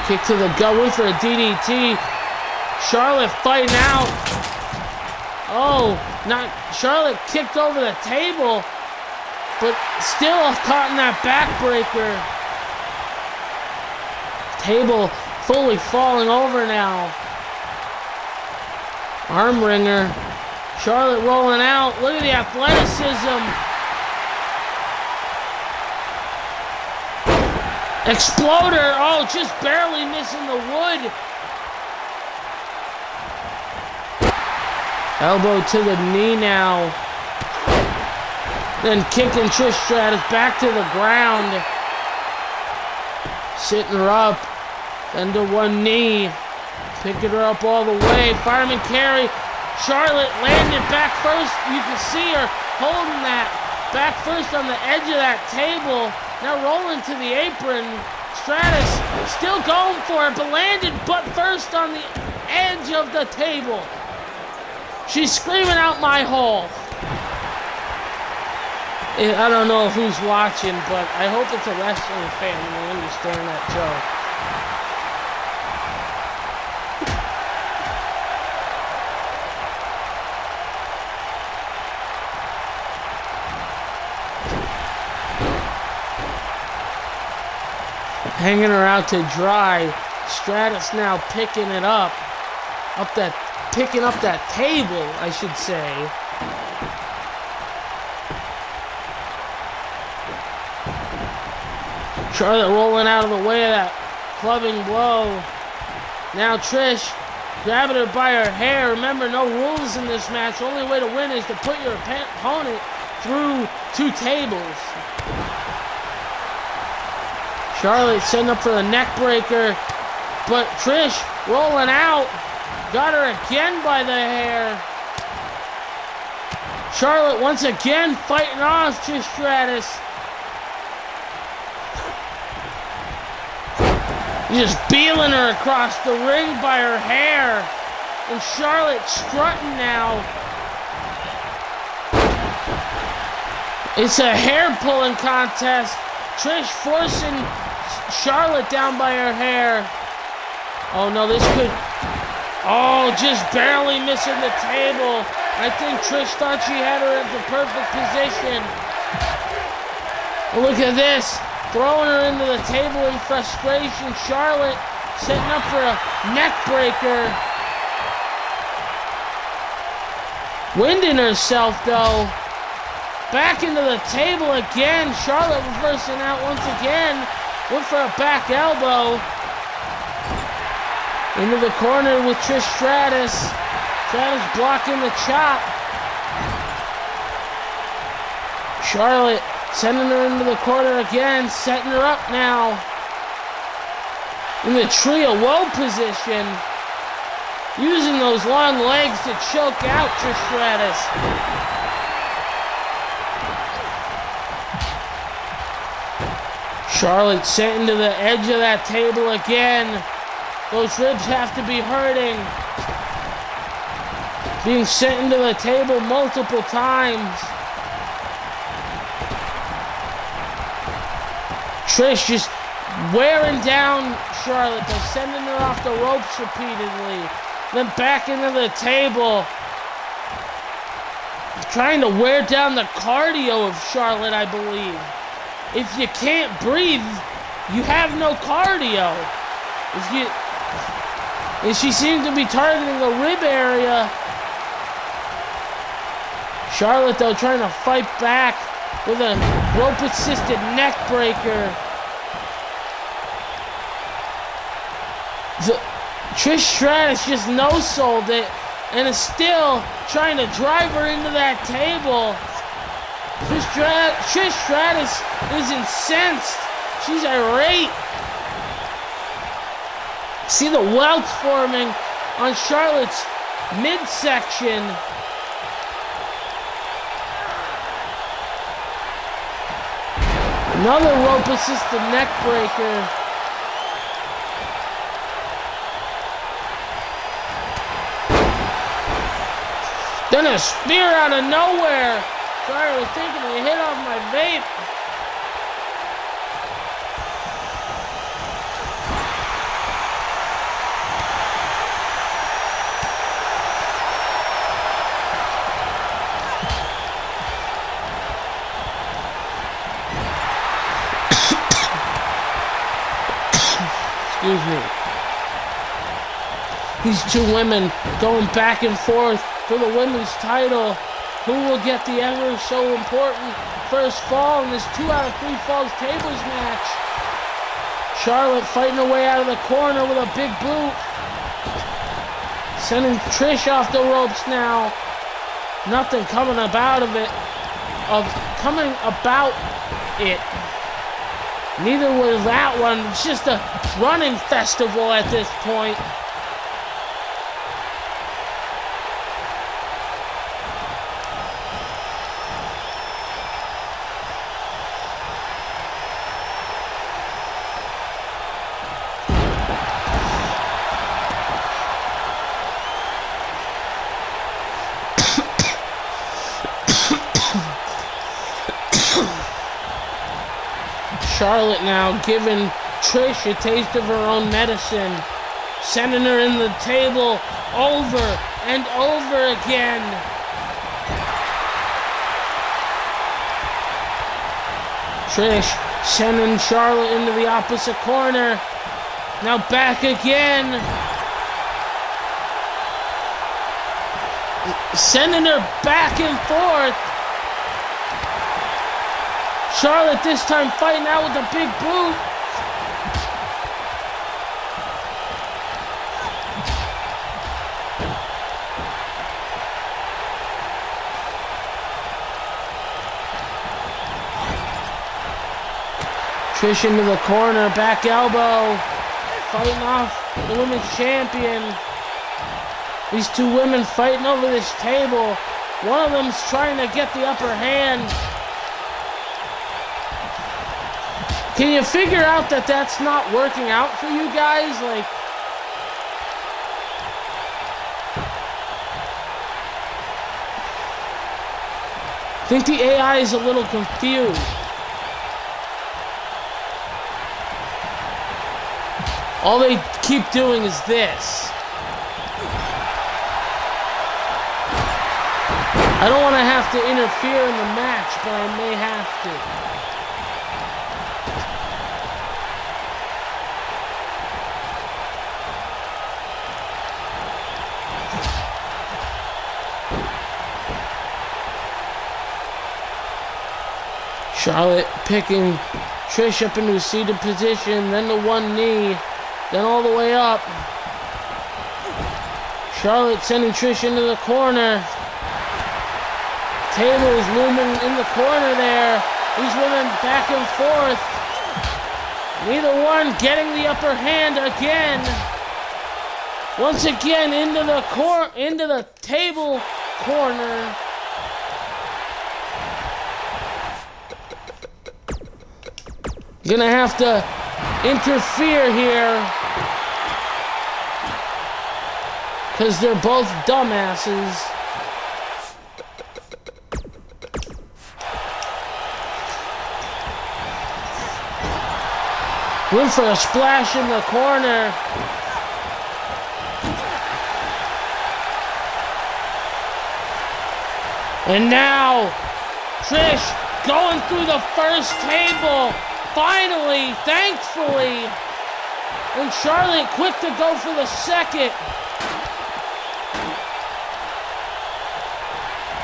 Kick to the gut, went for a DDT. Charlotte fighting out. Oh, not Charlotte kicked over the table, but still caught in that backbreaker. Table fully falling over now. Arm wringer. Charlotte rolling out. Look at the athleticism. Exploder. Oh, just barely missing the wood. Elbow to the knee now. Then kicking Trish Stratus back to the ground. Sitting her up. Then to one knee. Picking her up all the way. Fireman carry. Charlotte landed back first. You can see her holding that back first on the edge of that table. Now rolling to the apron. Stratus still going for it, but landed butt first on the edge of the table. She's screaming out my hole. I don't know who's watching, but I hope it's a wrestling fan who understands that joke. Hanging her out to dry. Stratus now picking it up. Picking up that table, I should say. Charlotte rolling out of the way of that clubbing blow. Now Trish grabbing her by her hair. Remember, no rules in this match. The only way to win is to put your opponent through two tables. Charlotte setting up for the neck breaker, but Trish rolling out. Got her again by the hair. Charlotte once again fighting off Trish Stratus. Just beeling her across the ring by her hair. And Charlotte strutting now. It's a hair-pulling contest. Trish forcing Charlotte down by her hair. Oh no, this could... Oh, just barely missing the table. I think Trish thought she had her at the perfect position. Look at this. Throwing her into the table in frustration. Charlotte setting up for a neck breaker. Winding herself though. Back into the table again. Charlotte reversing out once again. Went for a back elbow. Into the corner with Trish Stratus. Stratus blocking the chop. Charlotte sending her into the corner again, setting her up now. In the tree of woe position. Using those long legs to choke out Trish Stratus. Charlotte sent into the edge of that table again. Those ribs have to be hurting. Being sent into the table multiple times. Trish just wearing down Charlotte by sending her off the ropes repeatedly. Then back into the table. Trying to wear down the cardio of Charlotte, I believe. If you can't breathe, you have no cardio. And she seemed to be targeting the rib area. Charlotte, though, trying to fight back with a rope-assisted neck breaker. Trish Stratus just no-sold it and is still trying to drive her into that table. Trish Stratus is incensed. She's irate. See the welts forming on Charlotte's midsection. Another rope-assisted neck breaker. Then a spear out of nowhere. Sorry, I was thinking it hit off my vape. Excuse me. These two women going back and forth for the women's title. Who will get the ever so important first fall in this 2 out of 3 falls tables match? Charlotte fighting her way out of the corner with a big boot. Sending Trish off the ropes now. Nothing coming about it. Neither was that one. It's just a running festival at this point. Charlotte now giving Trish a taste of her own medicine, sending her in the table over and over again. Trish sending Charlotte into the opposite corner. Now back again. Sending her back and forth. Charlotte this time fighting out with a big boot. Trish into the corner, back elbow. Fighting off the women's champion. These two women fighting over this table. One of them's trying to get the upper hand. Can you figure out that that's not working out for you guys? Like, I think the AI is a little confused. All they keep doing is this. I don't want to have to interfere in the match, but I may have to. Charlotte picking Trish up into a seated position, then the one knee, then all the way up. Charlotte sending Trish into the corner. Table is looming in the corner there. These women back and forth. Neither one getting the upper hand again. Once again into the table corner. Gonna have to interfere here because they're both dumbasses. Went for a splash in the corner. And now Trish going through the first table. Finally, thankfully, and Charlotte quick to go for the second.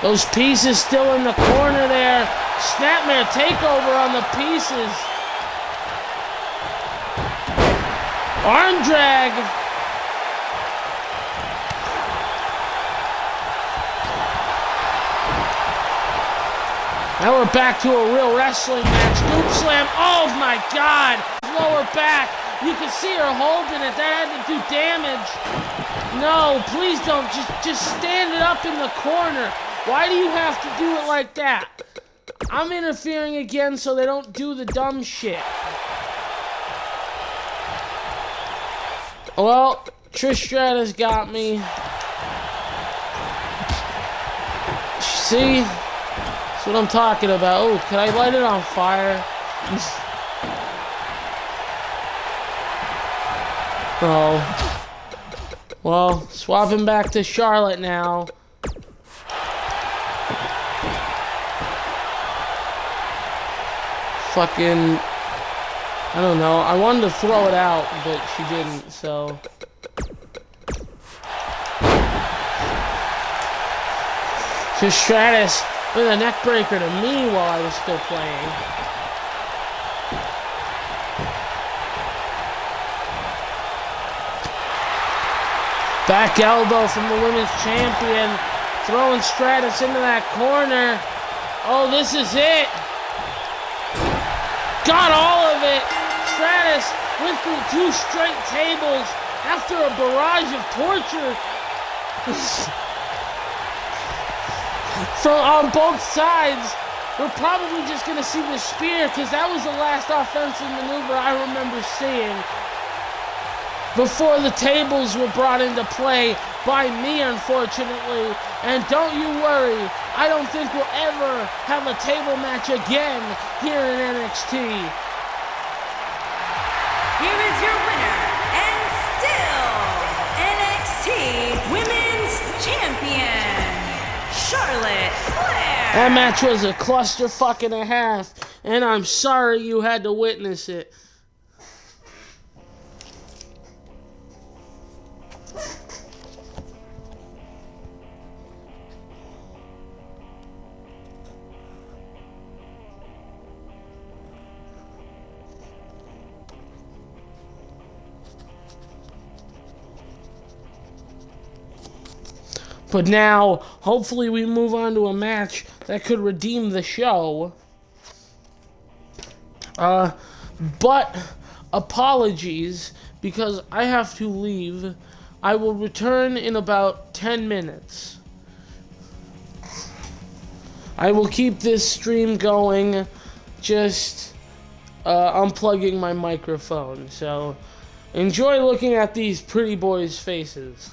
Those pieces still in the corner there. Snapmare takeover on the pieces. Arm drag. Now we're back to a real wrestling match. Scoop slam. Oh my God. Lower back. You can see her holding it. That had to do damage. No, please don't. Just stand it up in the corner. Why do you have to do it like that? I'm interfering again so they don't do the dumb shit. Well, Trish Stratus got me. See? That's what I'm talking about. Oh, can I light it on fire? Oh. Well, swapping back to Charlotte now. Fucking... I don't know. I wanted to throw it out, but she didn't, so... To Stratus with a neck breaker to me while I was still playing. Back elbow from the women's champion. Throwing Stratus into that corner. Oh, this is it. Got all of it. Stratus went through 2 straight tables after a barrage of torture. From on both sides. We're probably just going to see the spear because that was the last offensive maneuver I remember seeing before the tables were brought into play by me, unfortunately. And don't you worry, I don't think we'll ever have a table match again here in NXT. Here is your winner, and still NXT Women's Champion, Charlotte Flair. That match was a clusterfuck and a half, and I'm sorry you had to witness it. But now, hopefully we move on to a match that could redeem the show. But apologies, because I have to leave. I will return in about 10 minutes. I will keep this stream going. Just, unplugging my microphone. So enjoy looking at these pretty boys' faces.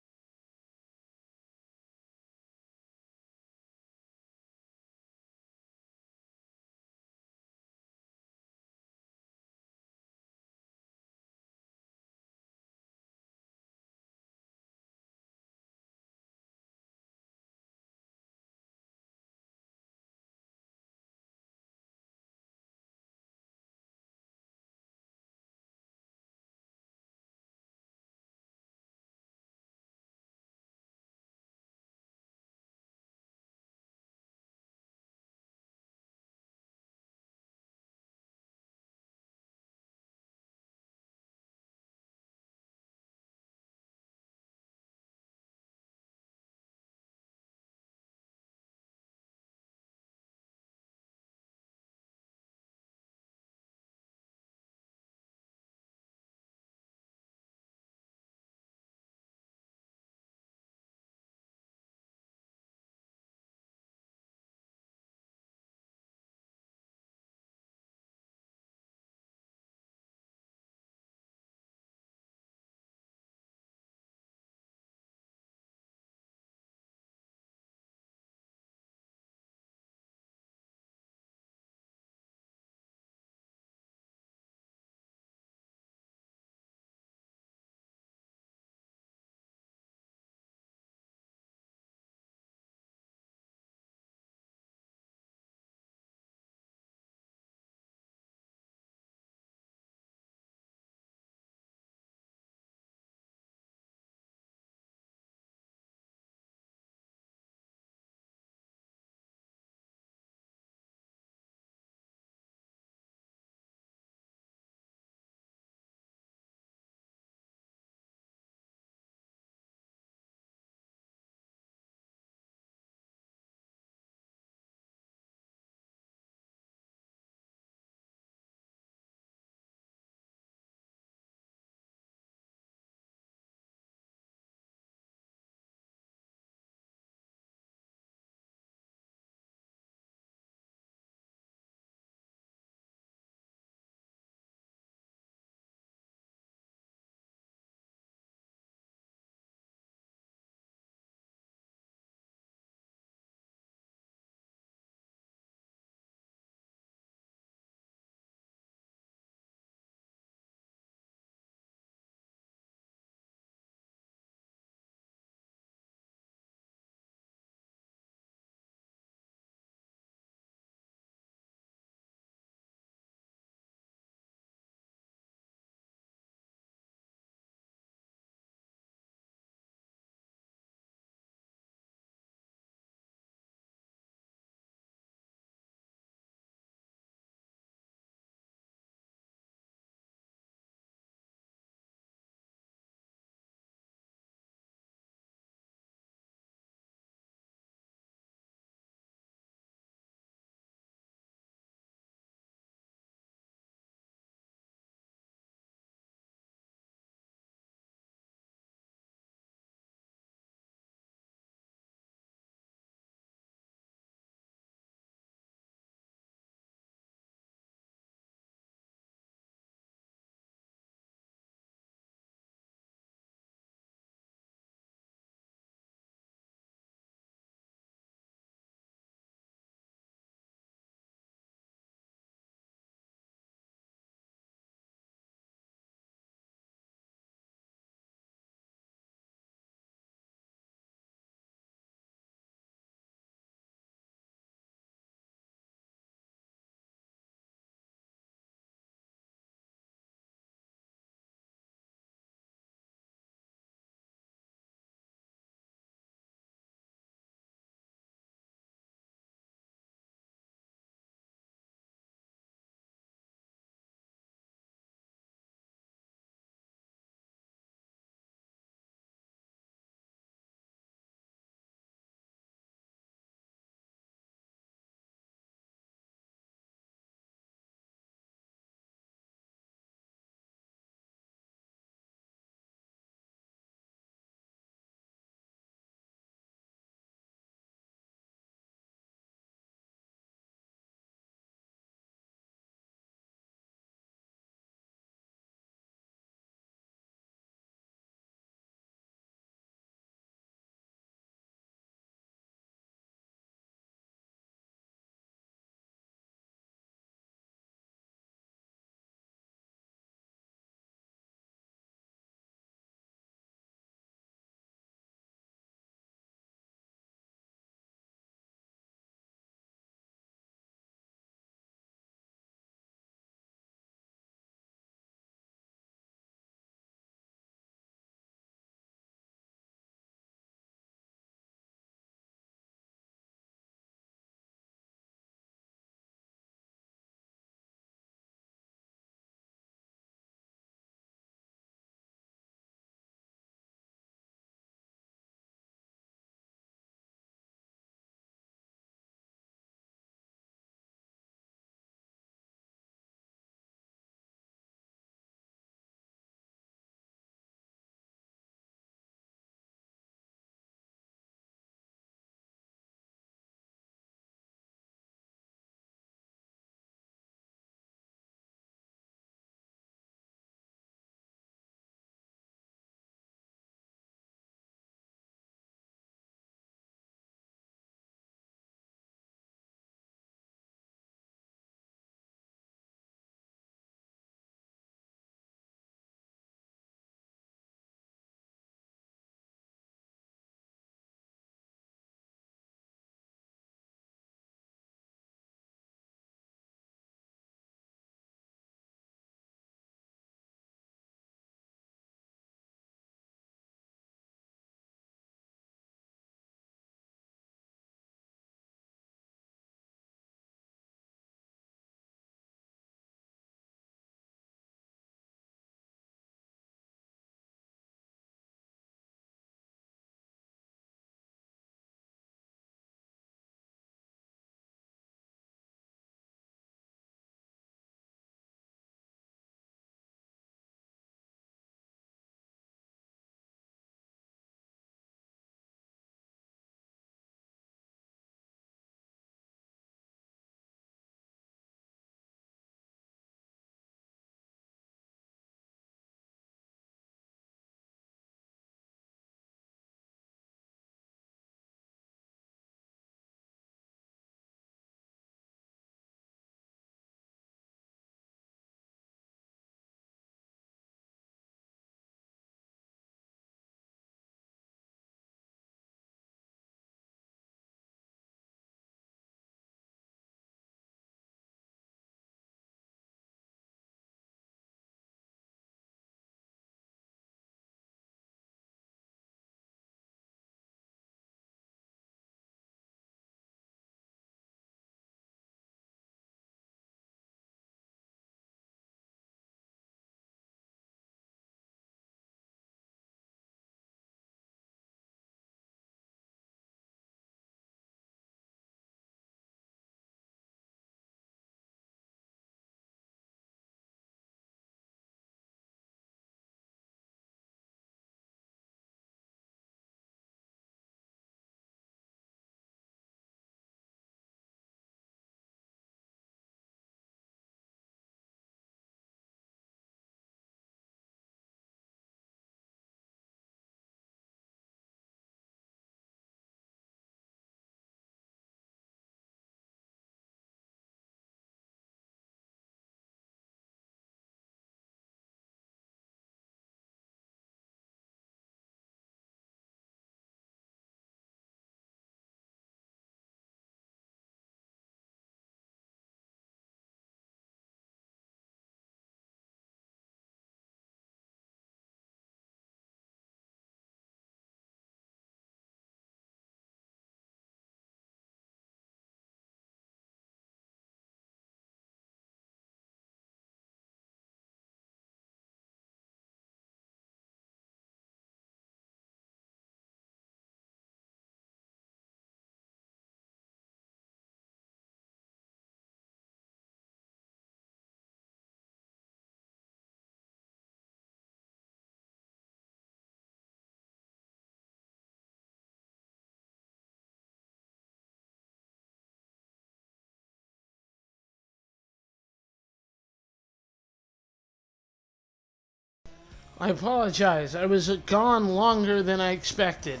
I apologize. I was gone longer than I expected.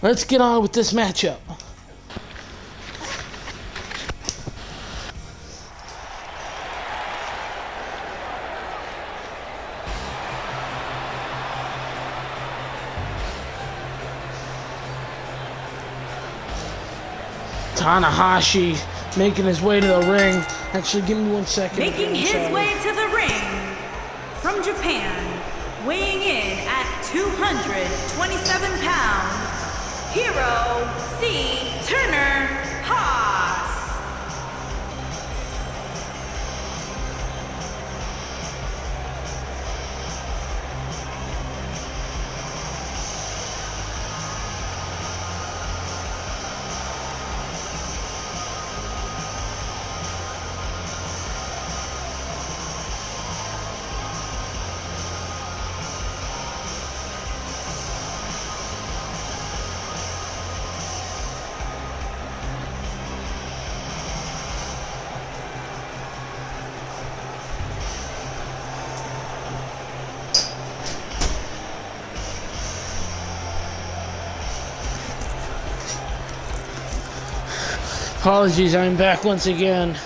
Let's get on with this matchup. Tanahashi making his way to the ring. Actually, give me 1 second. Making his way to the ring from Japan, weighing in at 227 pounds, Hiroshi Turner Haas. Apologies, I'm back once again.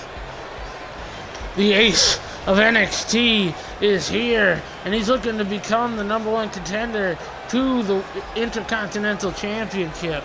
The ace of NXT is here, and he's looking to become the #1 contender to the Intercontinental Championship.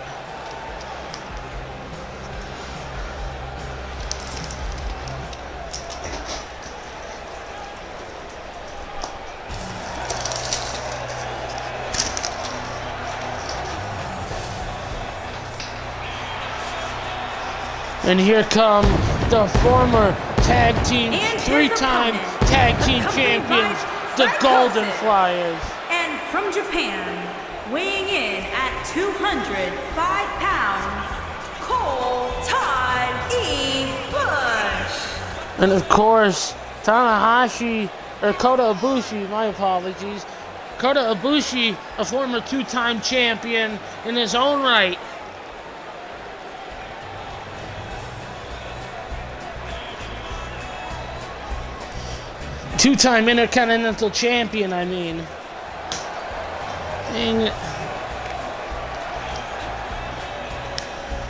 And here come the former tag team, three-time tag team champions, the Golden Flyers. And from Japan, weighing in at 205 pounds, Kota Ibushi. And of course, Tanahashi, or Kota Ibushi, my apologies. Kota Ibushi, a former two-time champion in his own right. Two-time Intercontinental Champion, I mean. Dang it.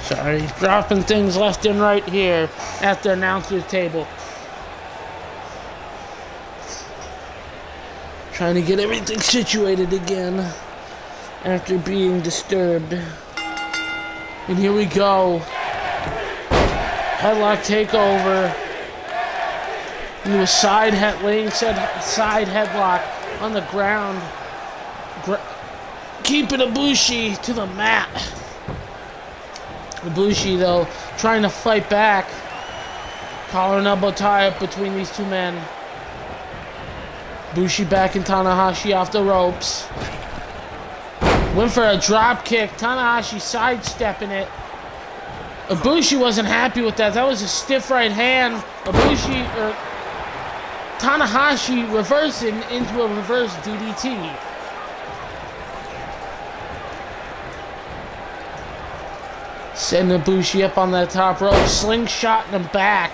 Sorry, dropping things left and right here at the announcer's table. Trying to get everything situated again after being disturbed. And here we go. Headlock takeover. Into a side headlock on the ground. Keeping Ibushi to the mat. Ibushi, though, trying to fight back. Collar and elbow tie up between these two men. Ibushi back and Tanahashi off the ropes. Went for a drop kick. Tanahashi sidestepping it. Ibushi wasn't happy with that. That was a stiff right hand. Tanahashi reversing into a reverse DDT. Setting Ibushi up on that top rope, slingshotting him back.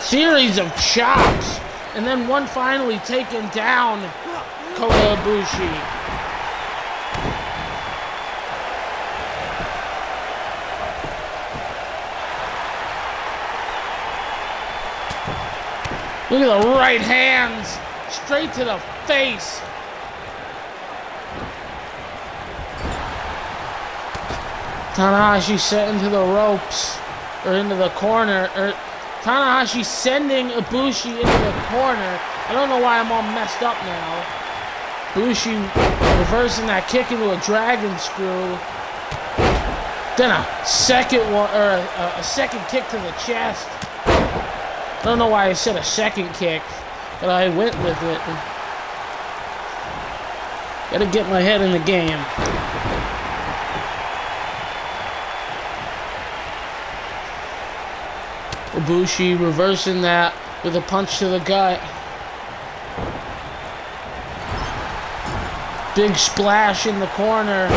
Series of chops, and then one finally taking down Kota Ibushi. Look at the right hands, straight to the face. Tanahashi set into the ropes, or into the corner, Tanahashi sending Ibushi into the corner. I don't know why I'm all messed up now. Ibushi reversing that kick into a dragon screw. Then a second one, or a second kick to the chest. I don't know why I said a second kick, but I went with it. Gotta get my head in the game. Ibushi reversing that with a punch to the gut. Big splash in the corner.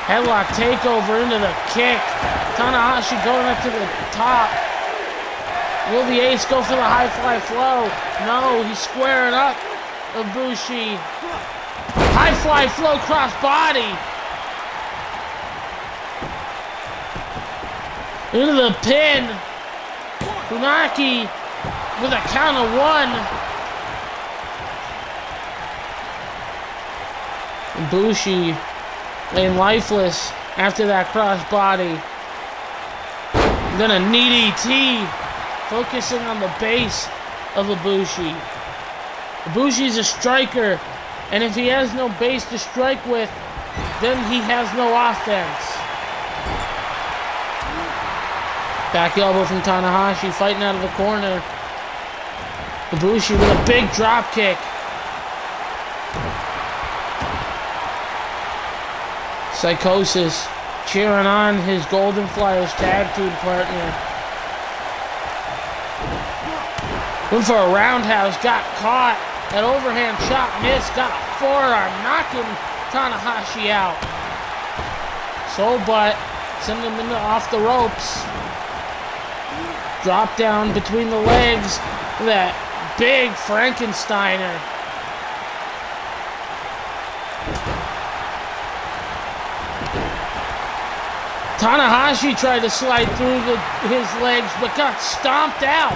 Headlock takeover into the kick. Tanahashi going up to the top. Will the ace go for the high fly flow? No, he's squaring up Ibushi. High fly flow cross body. Into the pin. Funaki with a count of 1. Ibushi laying lifeless after that cross body. Then a knee DT, focusing on the base of Ibushi. Ibushi's a striker, and if he has no base to strike with, then he has no offense. Back elbow from Tanahashi, fighting out of the corner. Ibushi with a big drop kick. Psychosis cheering on his Golden Flyers tag team partner. Went for a roundhouse, got caught. That overhand chop missed, got a forearm, knocking Tanahashi out. Soul butt, sending him off the ropes. Drop down between the legs. That big Frankensteiner. Tanahashi tried to slide through his legs, but got stomped out.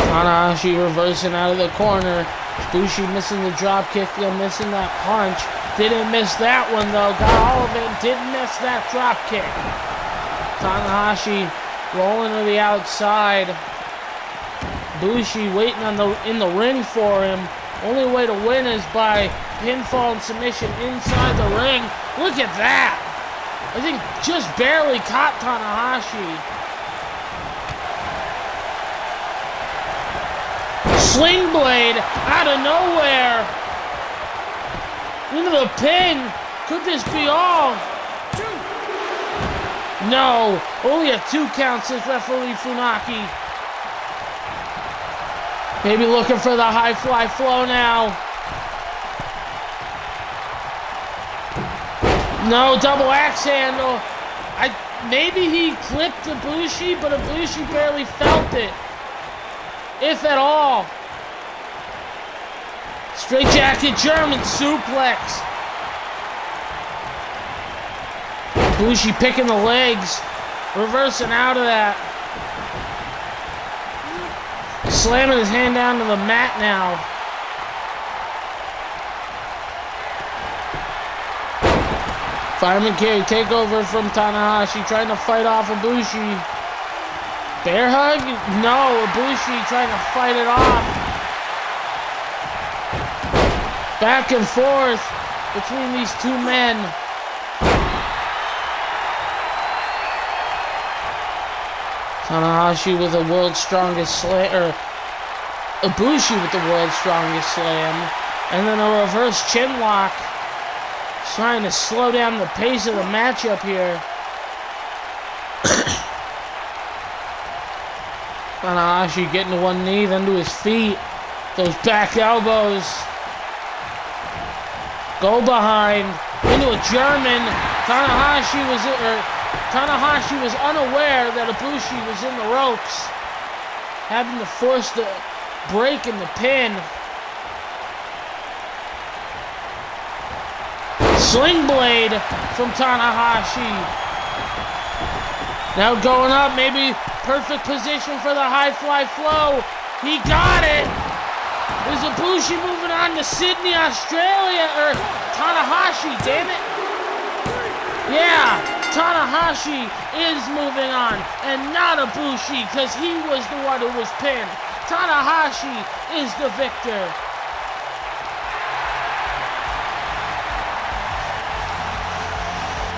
Tanahashi reversing out of the corner. Bushi missing the drop kick, then missing that punch. Didn't miss that one though, got all of it, didn't miss that drop kick. Tanahashi rolling to the outside. Bushi waiting in the ring for him. Only way to win is by pinfall and submission inside the ring. Look at that! I think just barely caught Tanahashi. Sling blade out of nowhere. Into the pin. Could this be all? No. Only a 2 count, says referee Funaki. Maybe looking for the high fly flow now. No, double axe handle. Maybe he clipped Ibushi, but Ibushi barely felt it. If at all. Straight jacket German suplex. Ibushi picking the legs. Reversing out of that. Slamming his hand down to the mat now. Fireman carry takeover from Tanahashi. Trying to fight off Ibushi. Bear hug? No, Ibushi trying to fight it off. Back and forth between these two men. Tanahashi with the world's strongest slam, or Ibushi with the world's strongest slam. And then a reverse chin lock. Trying to slow down the pace of the matchup here. Tanahashi getting to one knee, then to his feet. Those back elbows. Go behind. Into a German. Tanahashi was unaware that Ibushi was in the ropes. Having to force the break in the pin. Sling blade from Tanahashi. Now going up, maybe perfect position for the high fly flow. He got it. Is Ibushi moving on to Sydney, Australia? Or Tanahashi, damn it. Yeah, Tanahashi is moving on. And not Ibushi, because he was the one who was pinned. Tanahashi is the victor.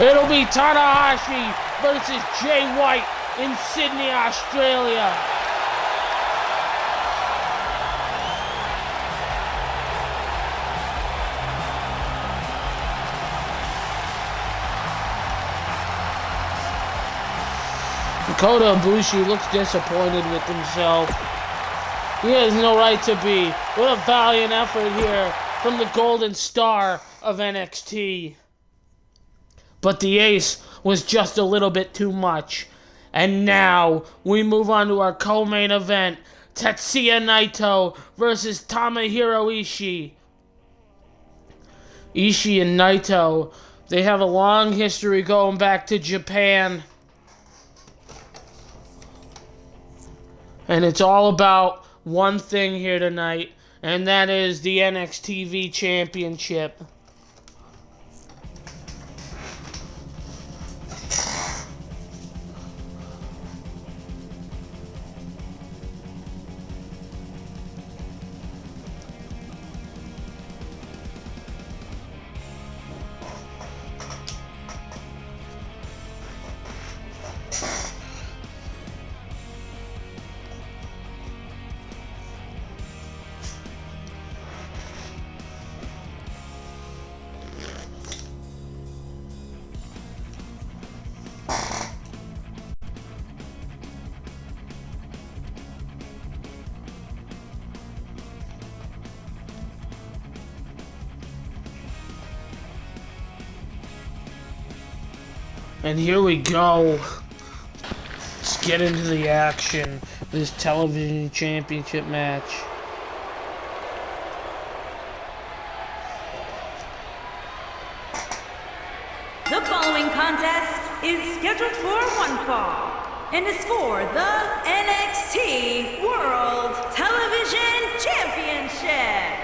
It'll be Tanahashi versus Jay White in Sydney, Australia. Kota Ibushi looks disappointed with himself. He has no right to be. What a valiant effort here from the Golden Star of NXT. But the ace was just a little bit too much. And now we move on to our co-main event. Tetsuya Naito versus Tomohiro Ishii. Ishii and Naito, they have a long history going back to Japan. And it's all about one thing here tonight, and that is the NXT Championship. And here we go. Let's get into the action. This television championship match. The following contest is scheduled for one fall and is for the NXT World Television Championship.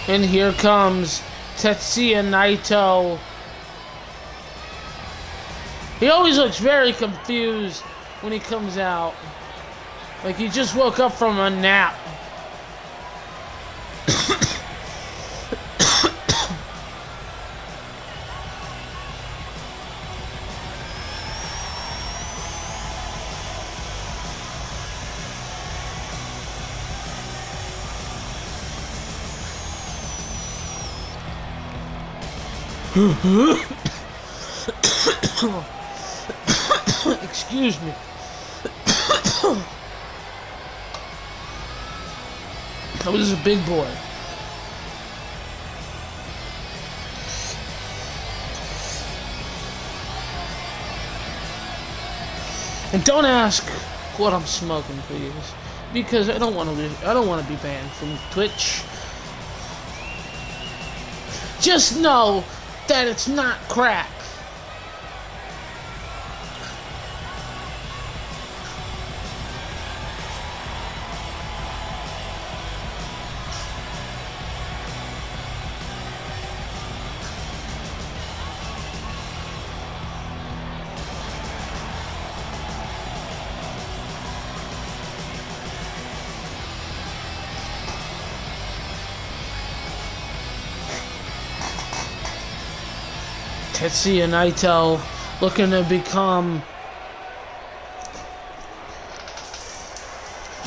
And here comes Tetsuya Naito. He always looks very confused when he comes out. Like he just woke up from a nap. Excuse me. I was a big boy. And don't ask what I'm smoking, please, because I don't want to be banned from Twitch. Just know that it's not crack. Tetsuya Naito looking to become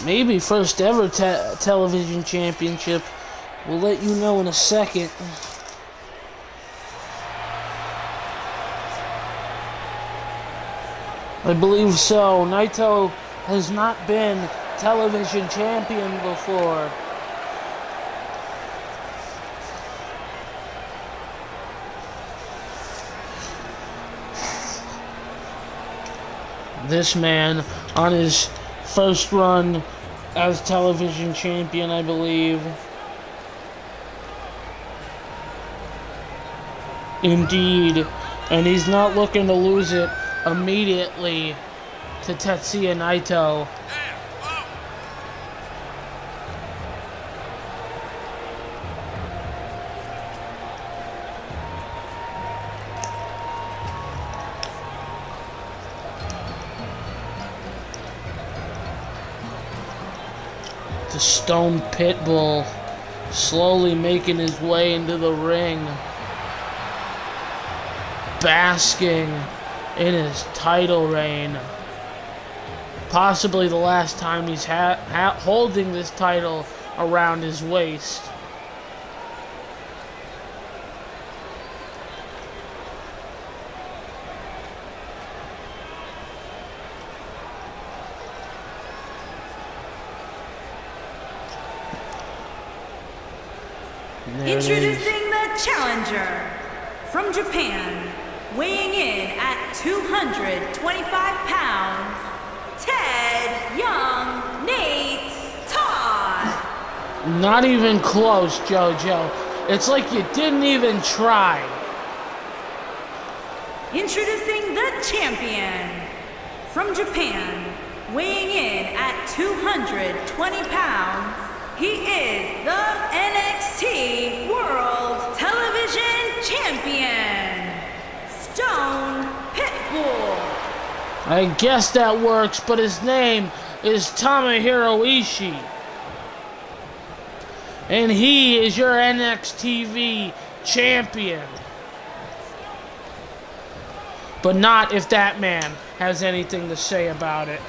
maybe first ever television championship. We'll let you know in a second. I believe so. Naito has not been television champion before. This man on his first run as television champion, I believe. Indeed. And he's not looking to lose it immediately to Tetsuya Naito. The Stone Pitbull slowly making his way into the ring, basking in his title reign. Possibly the last time he's holding this title around his waist. Introducing the challenger from Japan, weighing in at 225 pounds, Ted Young Nate Todd. Not even close, JoJo. It's like you didn't even try. Introducing the champion from Japan, weighing in at 220 pounds, he is the NXT World Television Champion, Stone Pitbull. I guess that works, but his name is Tomohiro Ishii. And he is your NXT champion. But not if that man has anything to say about it.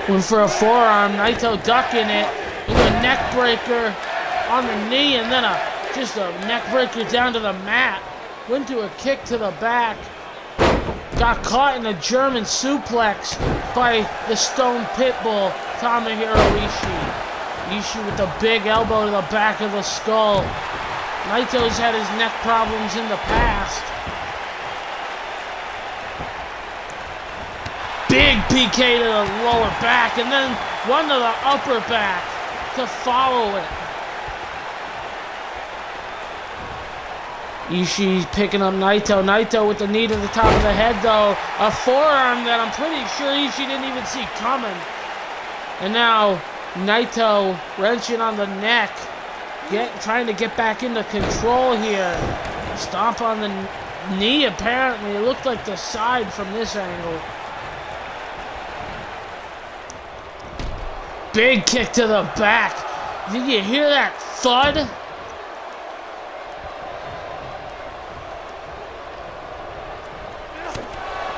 Went for a forearm, Naito ducking it with a neck breaker on the knee, and then just a neck breaker down to the mat. Went to a kick to the back. Got caught in a German suplex by the Stone Pitbull, Tomohiro Ishii. Ishii with a big elbow to the back of the skull. Naito's had his neck problems in the past. Big PK to the lower back, and then one to the upper back to follow it. Ishii picking up Naito. Naito with the knee to the top of the head, though. A forearm that I'm pretty sure Ishii didn't even see coming. And now Naito wrenching on the neck, trying to get back into control here. Stomp on the knee, apparently. It looked like the side from this angle. Big kick to the back. Did you hear that thud?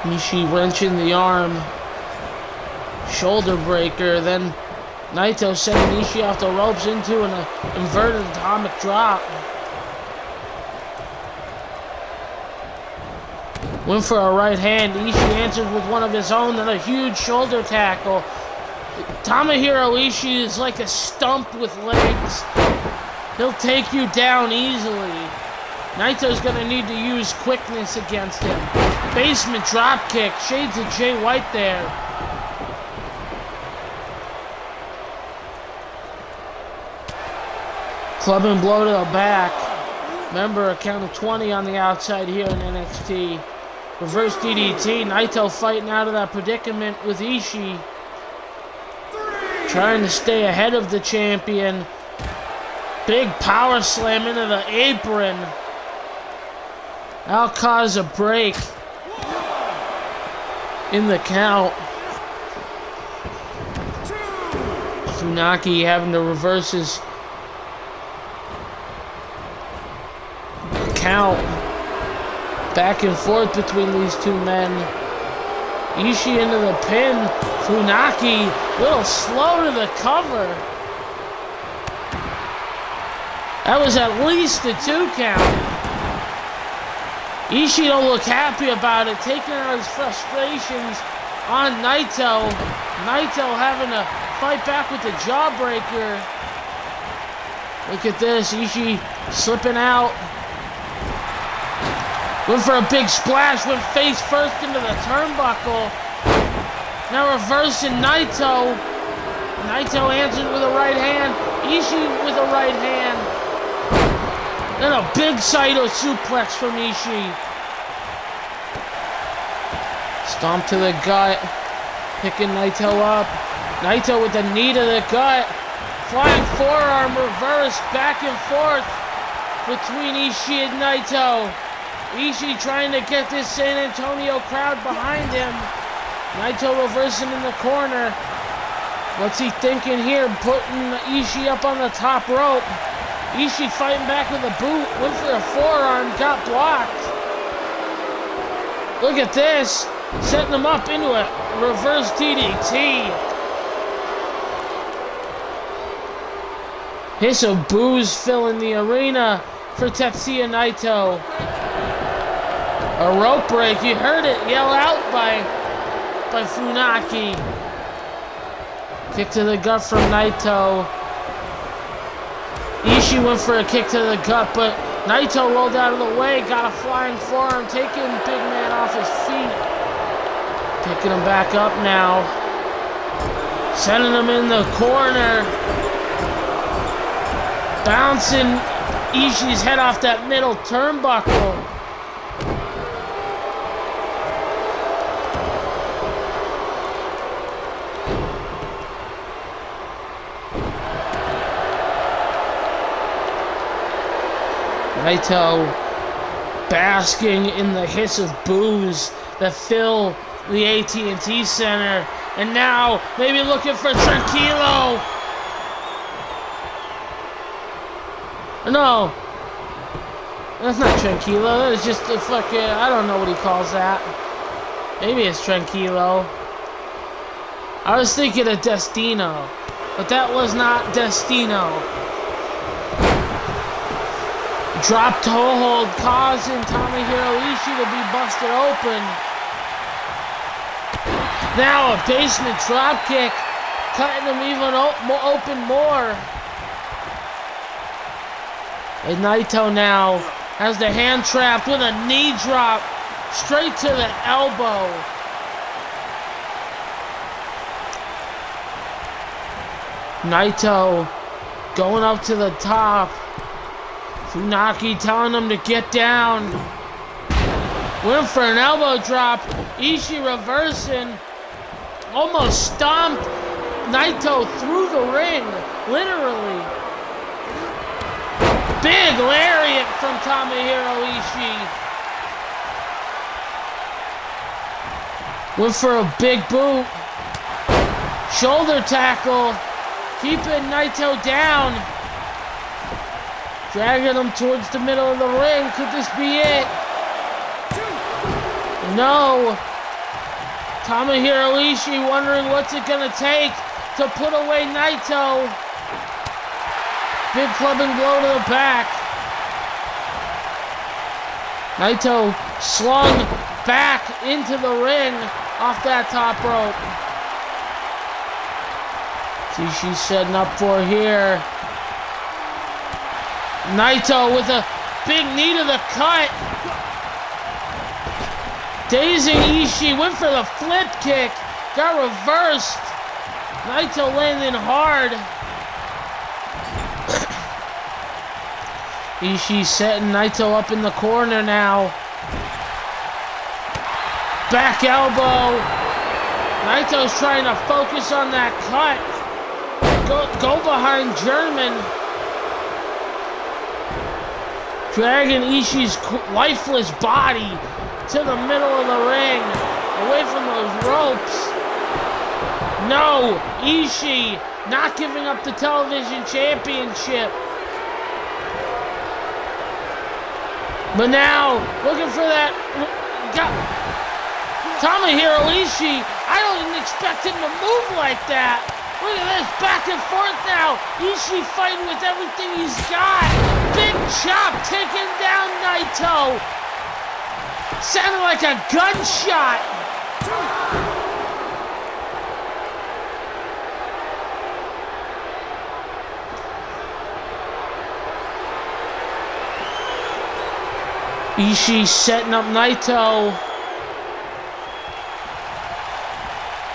Ishii wrenching the arm. Shoulder breaker. Then Naito sending Ishii off the ropes into an inverted atomic drop. Went for a right hand. Ishii answered with one of his own, then a huge shoulder tackle. Tomohiro Ishii is like a stump with legs. He'll take you down easily. Naito's gonna need to use quickness against him. Basement drop kick. Shades of Jay White there. Club and blow to the back. Remember, a count of 20 on the outside here in NXT. Reverse DDT. Naito fighting out of that predicament with Ishii. Trying to stay ahead of the champion. Big power slam into the apron. That'll cause a break in the count. Funaki having to reverse his count. Back and forth between these two men. Ishii into the pin. Funaki a little slow to the cover. That was at least a 2 count. Ishii don't look happy about it, taking out his frustrations on Naito. Naito having to fight back with the jawbreaker. Look at this, Ishii slipping out. Went for a big splash, went face first into the turnbuckle. Now reversing Naito. Naito answered with a right hand. Ishii with a right hand. Then a big Saito suplex from Ishii. Stomp to the gut. Picking Naito up. Naito with the knee to the gut. Flying forearm reverse back and forth between Ishii and Naito. Ishii trying to get this San Antonio crowd behind him. Naito reversing in the corner. What's he thinking here? Putting Ishii up on the top rope. Ishii fighting back with a boot. Went for a forearm. Got blocked. Look at this. Setting him up into a reverse DDT. Hiss of boos filling the arena for Tetsuya Naito. A rope break. You heard it yell out by Funaki. Kick to the gut from Naito. Ishii went for a kick to the gut, but Naito rolled out of the way, got a flying forearm, taking big man off his feet. Picking him back up now. Sending him in the corner. Bouncing Ishii's head off that middle turnbuckle. Naito basking in the hiss of boos that fill the AT&T Center. And now maybe looking for Tranquilo. No, that's not Tranquilo. That is just a fucking, I don't know what he calls that. Maybe it's Tranquilo. I was thinking of Destino, but that was not Destino. Drop toe hold causing Tomohiro Ishii to be busted open. Now a basement drop kick, cutting him even open more. And Naito now has the hand trapped with a knee drop straight to the elbow. Naito going up to the top. Funaki telling him to get down. Went for an elbow drop. Ishii reversing. Almost stomped Naito through the ring. Literally. Big lariat from Tomohiro Ishii. Went for a big boot. Shoulder tackle. Keeping Naito down. Dragging him towards the middle of the ring. Could this be it? No. Tomohiro Ishii wondering what's it gonna take to put away Naito. Big clubbing blow to the back. Naito slung back into the ring off that top rope. Ishii setting up for here. Naito with a big knee to the cut. Dazing Ishii, went for the flip kick. Got reversed. Naito landing hard. Ishii setting Naito up in the corner now. Back elbow. Naito's trying to focus on that cut. Go behind German. Dragging Ishii's lifeless body to the middle of the ring. Away from those ropes. No, Ishii not giving up the television championship. But now, looking for that. Tomohiro Ishii, I don't expect him to move like that. Look at this, back and forth now. Ishii fighting with everything he's got. Big chop taking down Naito. Sounded like a gunshot. Ishii setting up Naito.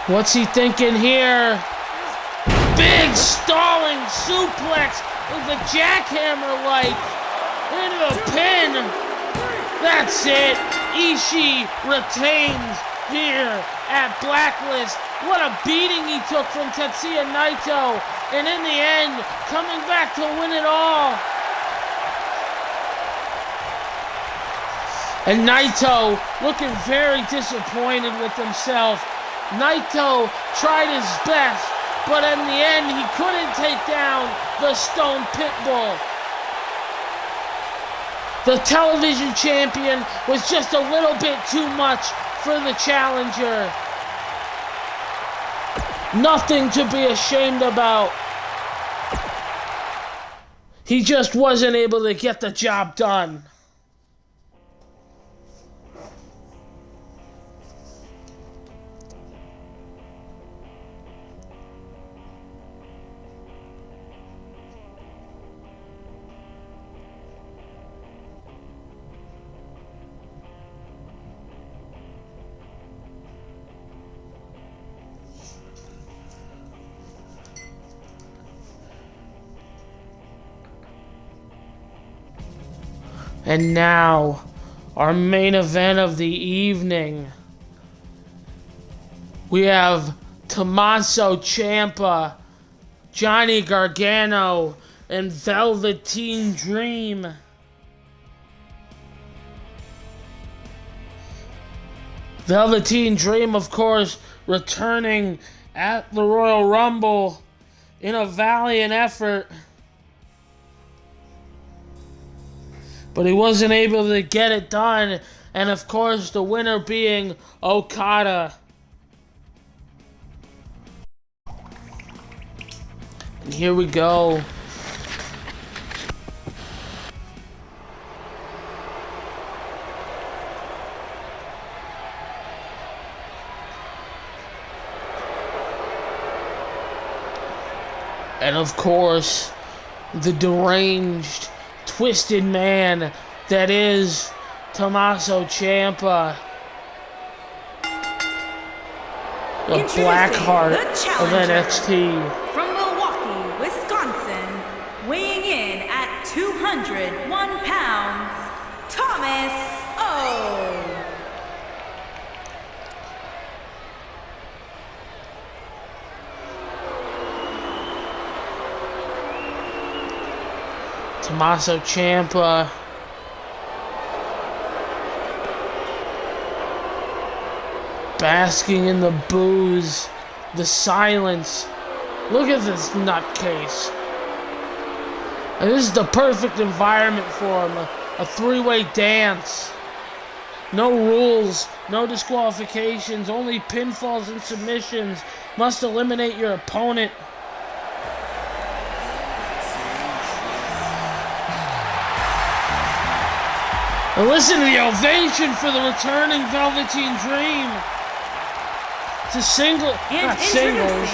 What's he thinking here? Big stalling suplex with a jackhammer-like into the pin. That's it. Ishii retains here at Blacklist. What a beating he took from Tetsuya Naito. and in the end, coming back to win it all. And Naito looking very disappointed with himself. Naito tried his best, but in the end, he couldn't take down the Stone Pitbull. The television champion was just a little bit too much for the challenger. Nothing to be ashamed about. He just wasn't able to get the job done. And now, our main event of the evening. We have Tommaso Ciampa, Johnny Gargano, and Velveteen Dream. Velveteen Dream, of course, returning at the Royal Rumble in a valiant effort. But he wasn't able to get it done. And of course, the winner being Okada. And here we go. And of course, the deranged, twisted man that is Tommaso Ciampa, the Blackheart of NXT. From Milwaukee, Wisconsin, weighing in at 201 pounds, Tommaso. Tommaso Ciampa. Basking in the booze, the silence. Look at this nutcase. And this is the perfect environment for him. A three-way dance. No rules, no disqualifications, only pinfalls and submissions. Must eliminate your opponent. And listen to the ovation for the returning Velveteen Dream. It's a single, not singles,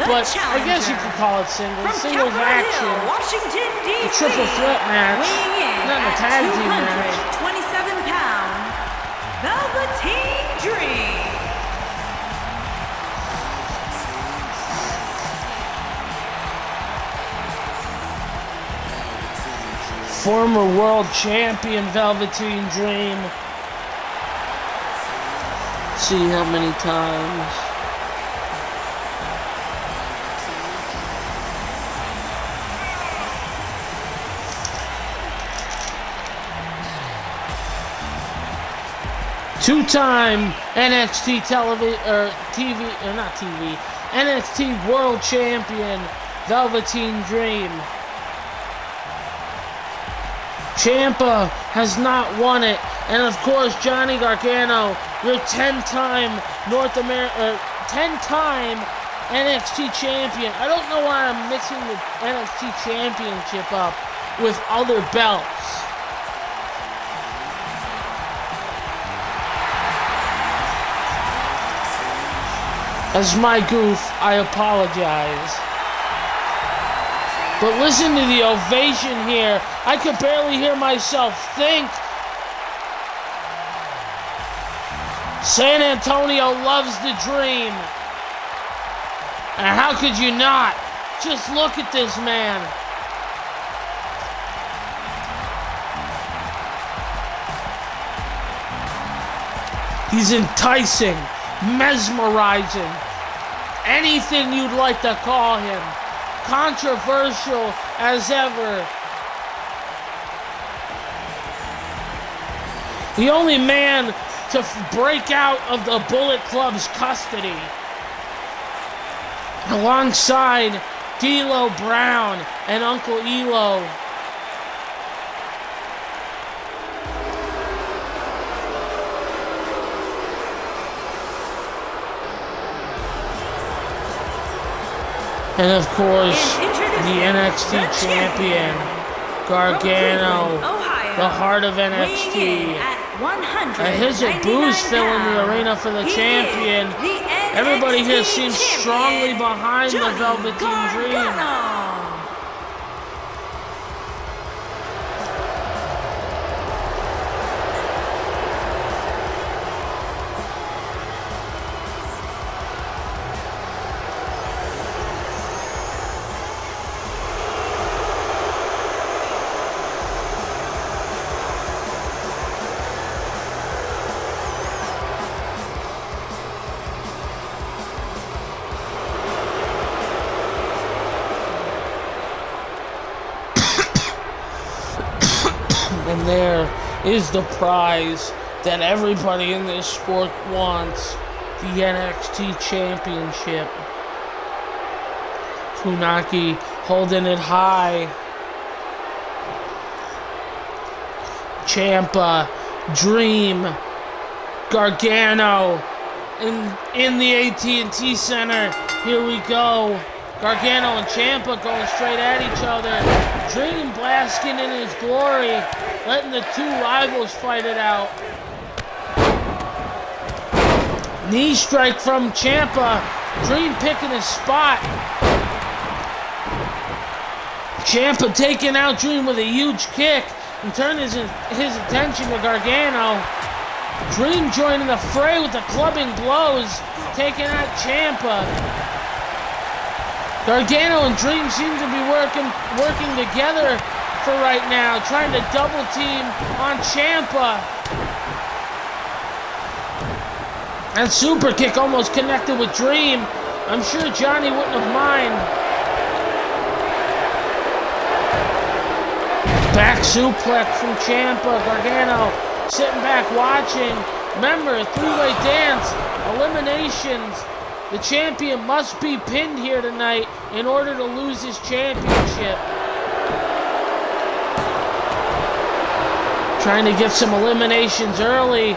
but I guess you could call it singles. Singles action. Washington, D.C. A triple threat match. Not a tag team match. 27 pounds, Velveteen Dream. Former world champion Velveteen Dream. See how many times. Two-time NXT NXT World Champion Velveteen Dream. Ciampa has not won it, and of course Johnny Gargano, your 10-time 10-time NXT champion. I don't know why I'm mixing the NXT championship up with other belts. As my goof, I apologize. But listen to the ovation here. I could barely hear myself think. San Antonio loves the Dream. And how could you not? Just look at this man. He's enticing, mesmerizing, anything you'd like to call him. controversial as ever. The only man to break out of the Bullet Club's custody. Alongside D'Lo Brown and Uncle Elo. And of course, the NXT champion, Gargano, the heart of NXT. And his booze filling the arena for the champion. Everybody here seems strongly behind the Velveteen Dream. And there is the prize that everybody in this sport wants, the NXT Championship. Funaki holding it high. Ciampa, Dream, Gargano in the AT&T Center. Here we go. Gargano and Ciampa going straight at each other. Dream basking in his glory, letting the two rivals fight it out. Knee strike from Ciampa. Dream picking his spot. Ciampa taking out Dream with a huge kick and turning his attention to Gargano. Dream joining the fray with the clubbing blows, taking out Ciampa. Gargano and Dream seem to be working together for right now, trying to double team on Ciampa. And super kick almost connected with Dream. I'm sure Johnny wouldn't have mind. Back suplex from Ciampa. Gargano sitting back watching. Remember, three-way dance, eliminations. The champion must be pinned here tonight in order to lose his championship. Trying to get some eliminations early.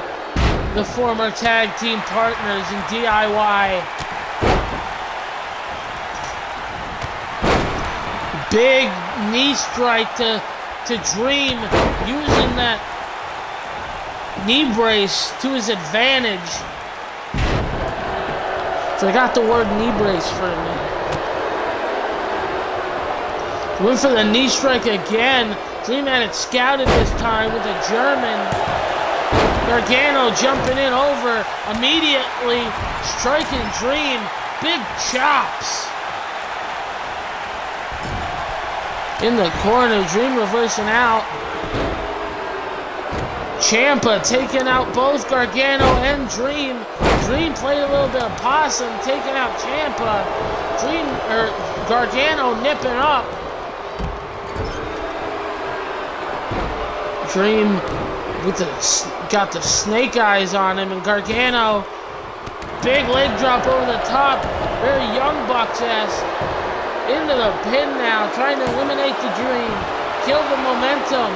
The former tag team partners in DIY. Big knee strike to Dream, using that knee brace to his advantage. Forgot the word knee brace for a minute. Went for the knee strike again. Dream had it scouted this time with a German. Gargano jumping in over, immediately striking Dream. Big chops. In the corner, Dream reversing out. Ciampa taking out both Gargano and Dream. Dream played a little bit of possum, taking out Ciampa. Gargano nipping up. Dream got the snake eyes on him, and Gargano, big leg drop over the top, very Young Bucks-esque. Into the pin now, trying to eliminate the Dream, kill the momentum.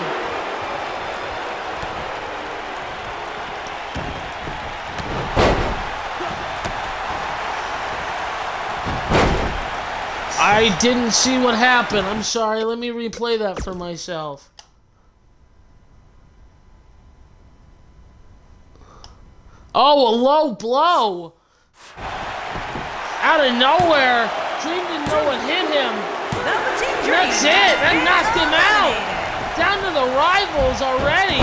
I didn't see what happened. I'm sorry. Let me replay that for myself. Oh, a low blow. Out of nowhere. Dream didn't know what hit him. That's it. That knocked him out. Down to the rivals already.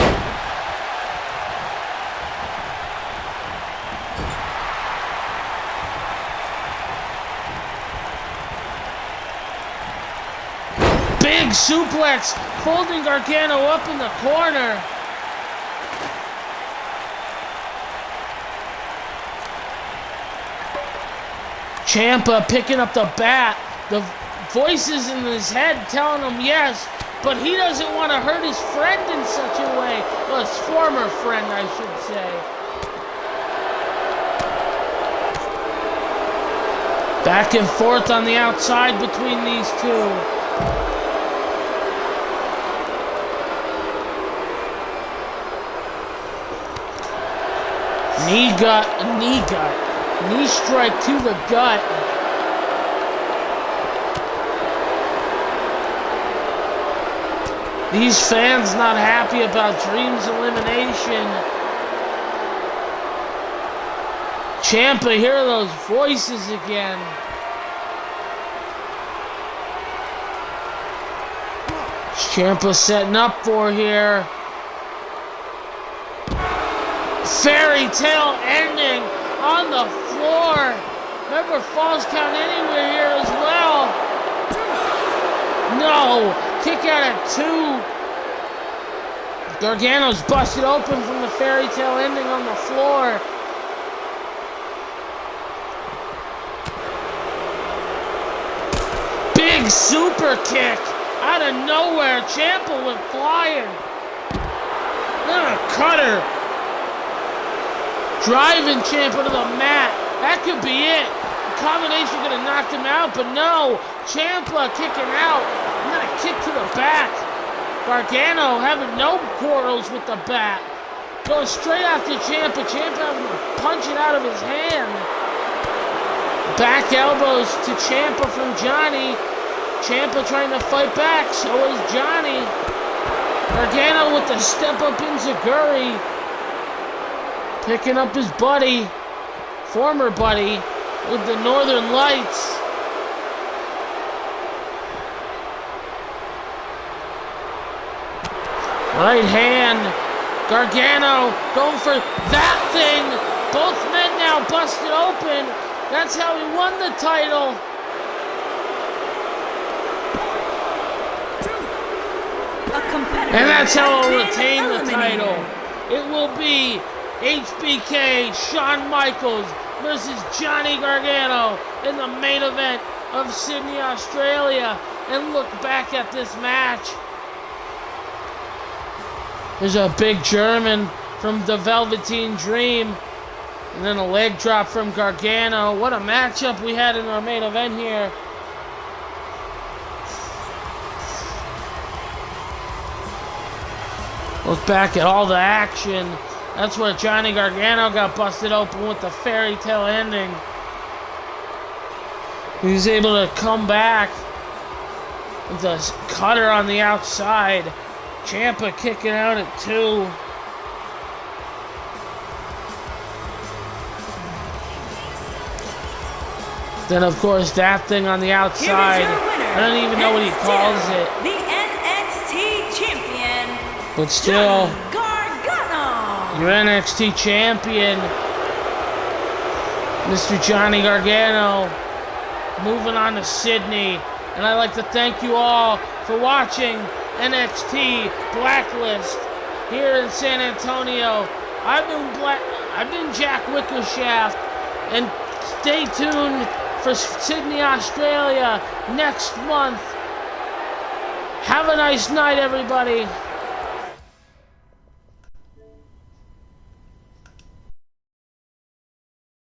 Big suplex, folding Gargano up in the corner. Ciampa picking up the bat. The voices in his head telling him yes, but he doesn't want to hurt his friend in such a way. Well, his former friend, I should say. Back and forth on the outside between these two. Knee strike to the gut. These fans not happy about Dream's elimination. Ciampa, hear those voices again. Ciampa setting up for here. Fairy tale ending on the floor. Remember, falls count anywhere here as well. No, kick out at 2. Gargano's busted open from the fairy tale ending on the floor. Big super kick out of nowhere. Ciampa went flying. Then a cutter. Driving Ciampa to the mat. That could be it. The combination could have knocked him out, but no. Ciampa kicking out. And then a kick to the back. Gargano having no quarrels with the bat. Going straight after Ciampa. Ciampa having to punch it out of his hand. Back elbows to Ciampa from Johnny. Ciampa trying to fight back. So is Johnny. Gargano with the step up enziguri. Picking up his buddy, former buddy, with the Northern Lights. Right hand, Gargano going for that thing. Both men now busted open. That's how he won the title. And that's how he'll retain the title. It will be HBK Shawn Michaels versus Johnny Gargano in the main event of Sydney, Australia. And look back at this match. There's a big German from the Velveteen Dream. And then a leg drop from Gargano. What a matchup we had in our main event here. Look back at all the action. That's where Johnny Gargano got busted open with the fairy tale ending. He was able to come back with a cutter on the outside. Ciampa kicking out at 2. Then, of course, that thing on the outside. I don't even know what he calls it. The NXT champion. But still, your NXT champion, Mr. Johnny Gargano, moving on to Sydney. And I'd like to thank you all for watching NXT Blacklist here in San Antonio. I've been Jack Wickershaft, and stay tuned for Sydney, Australia next month. Have a nice night, everybody.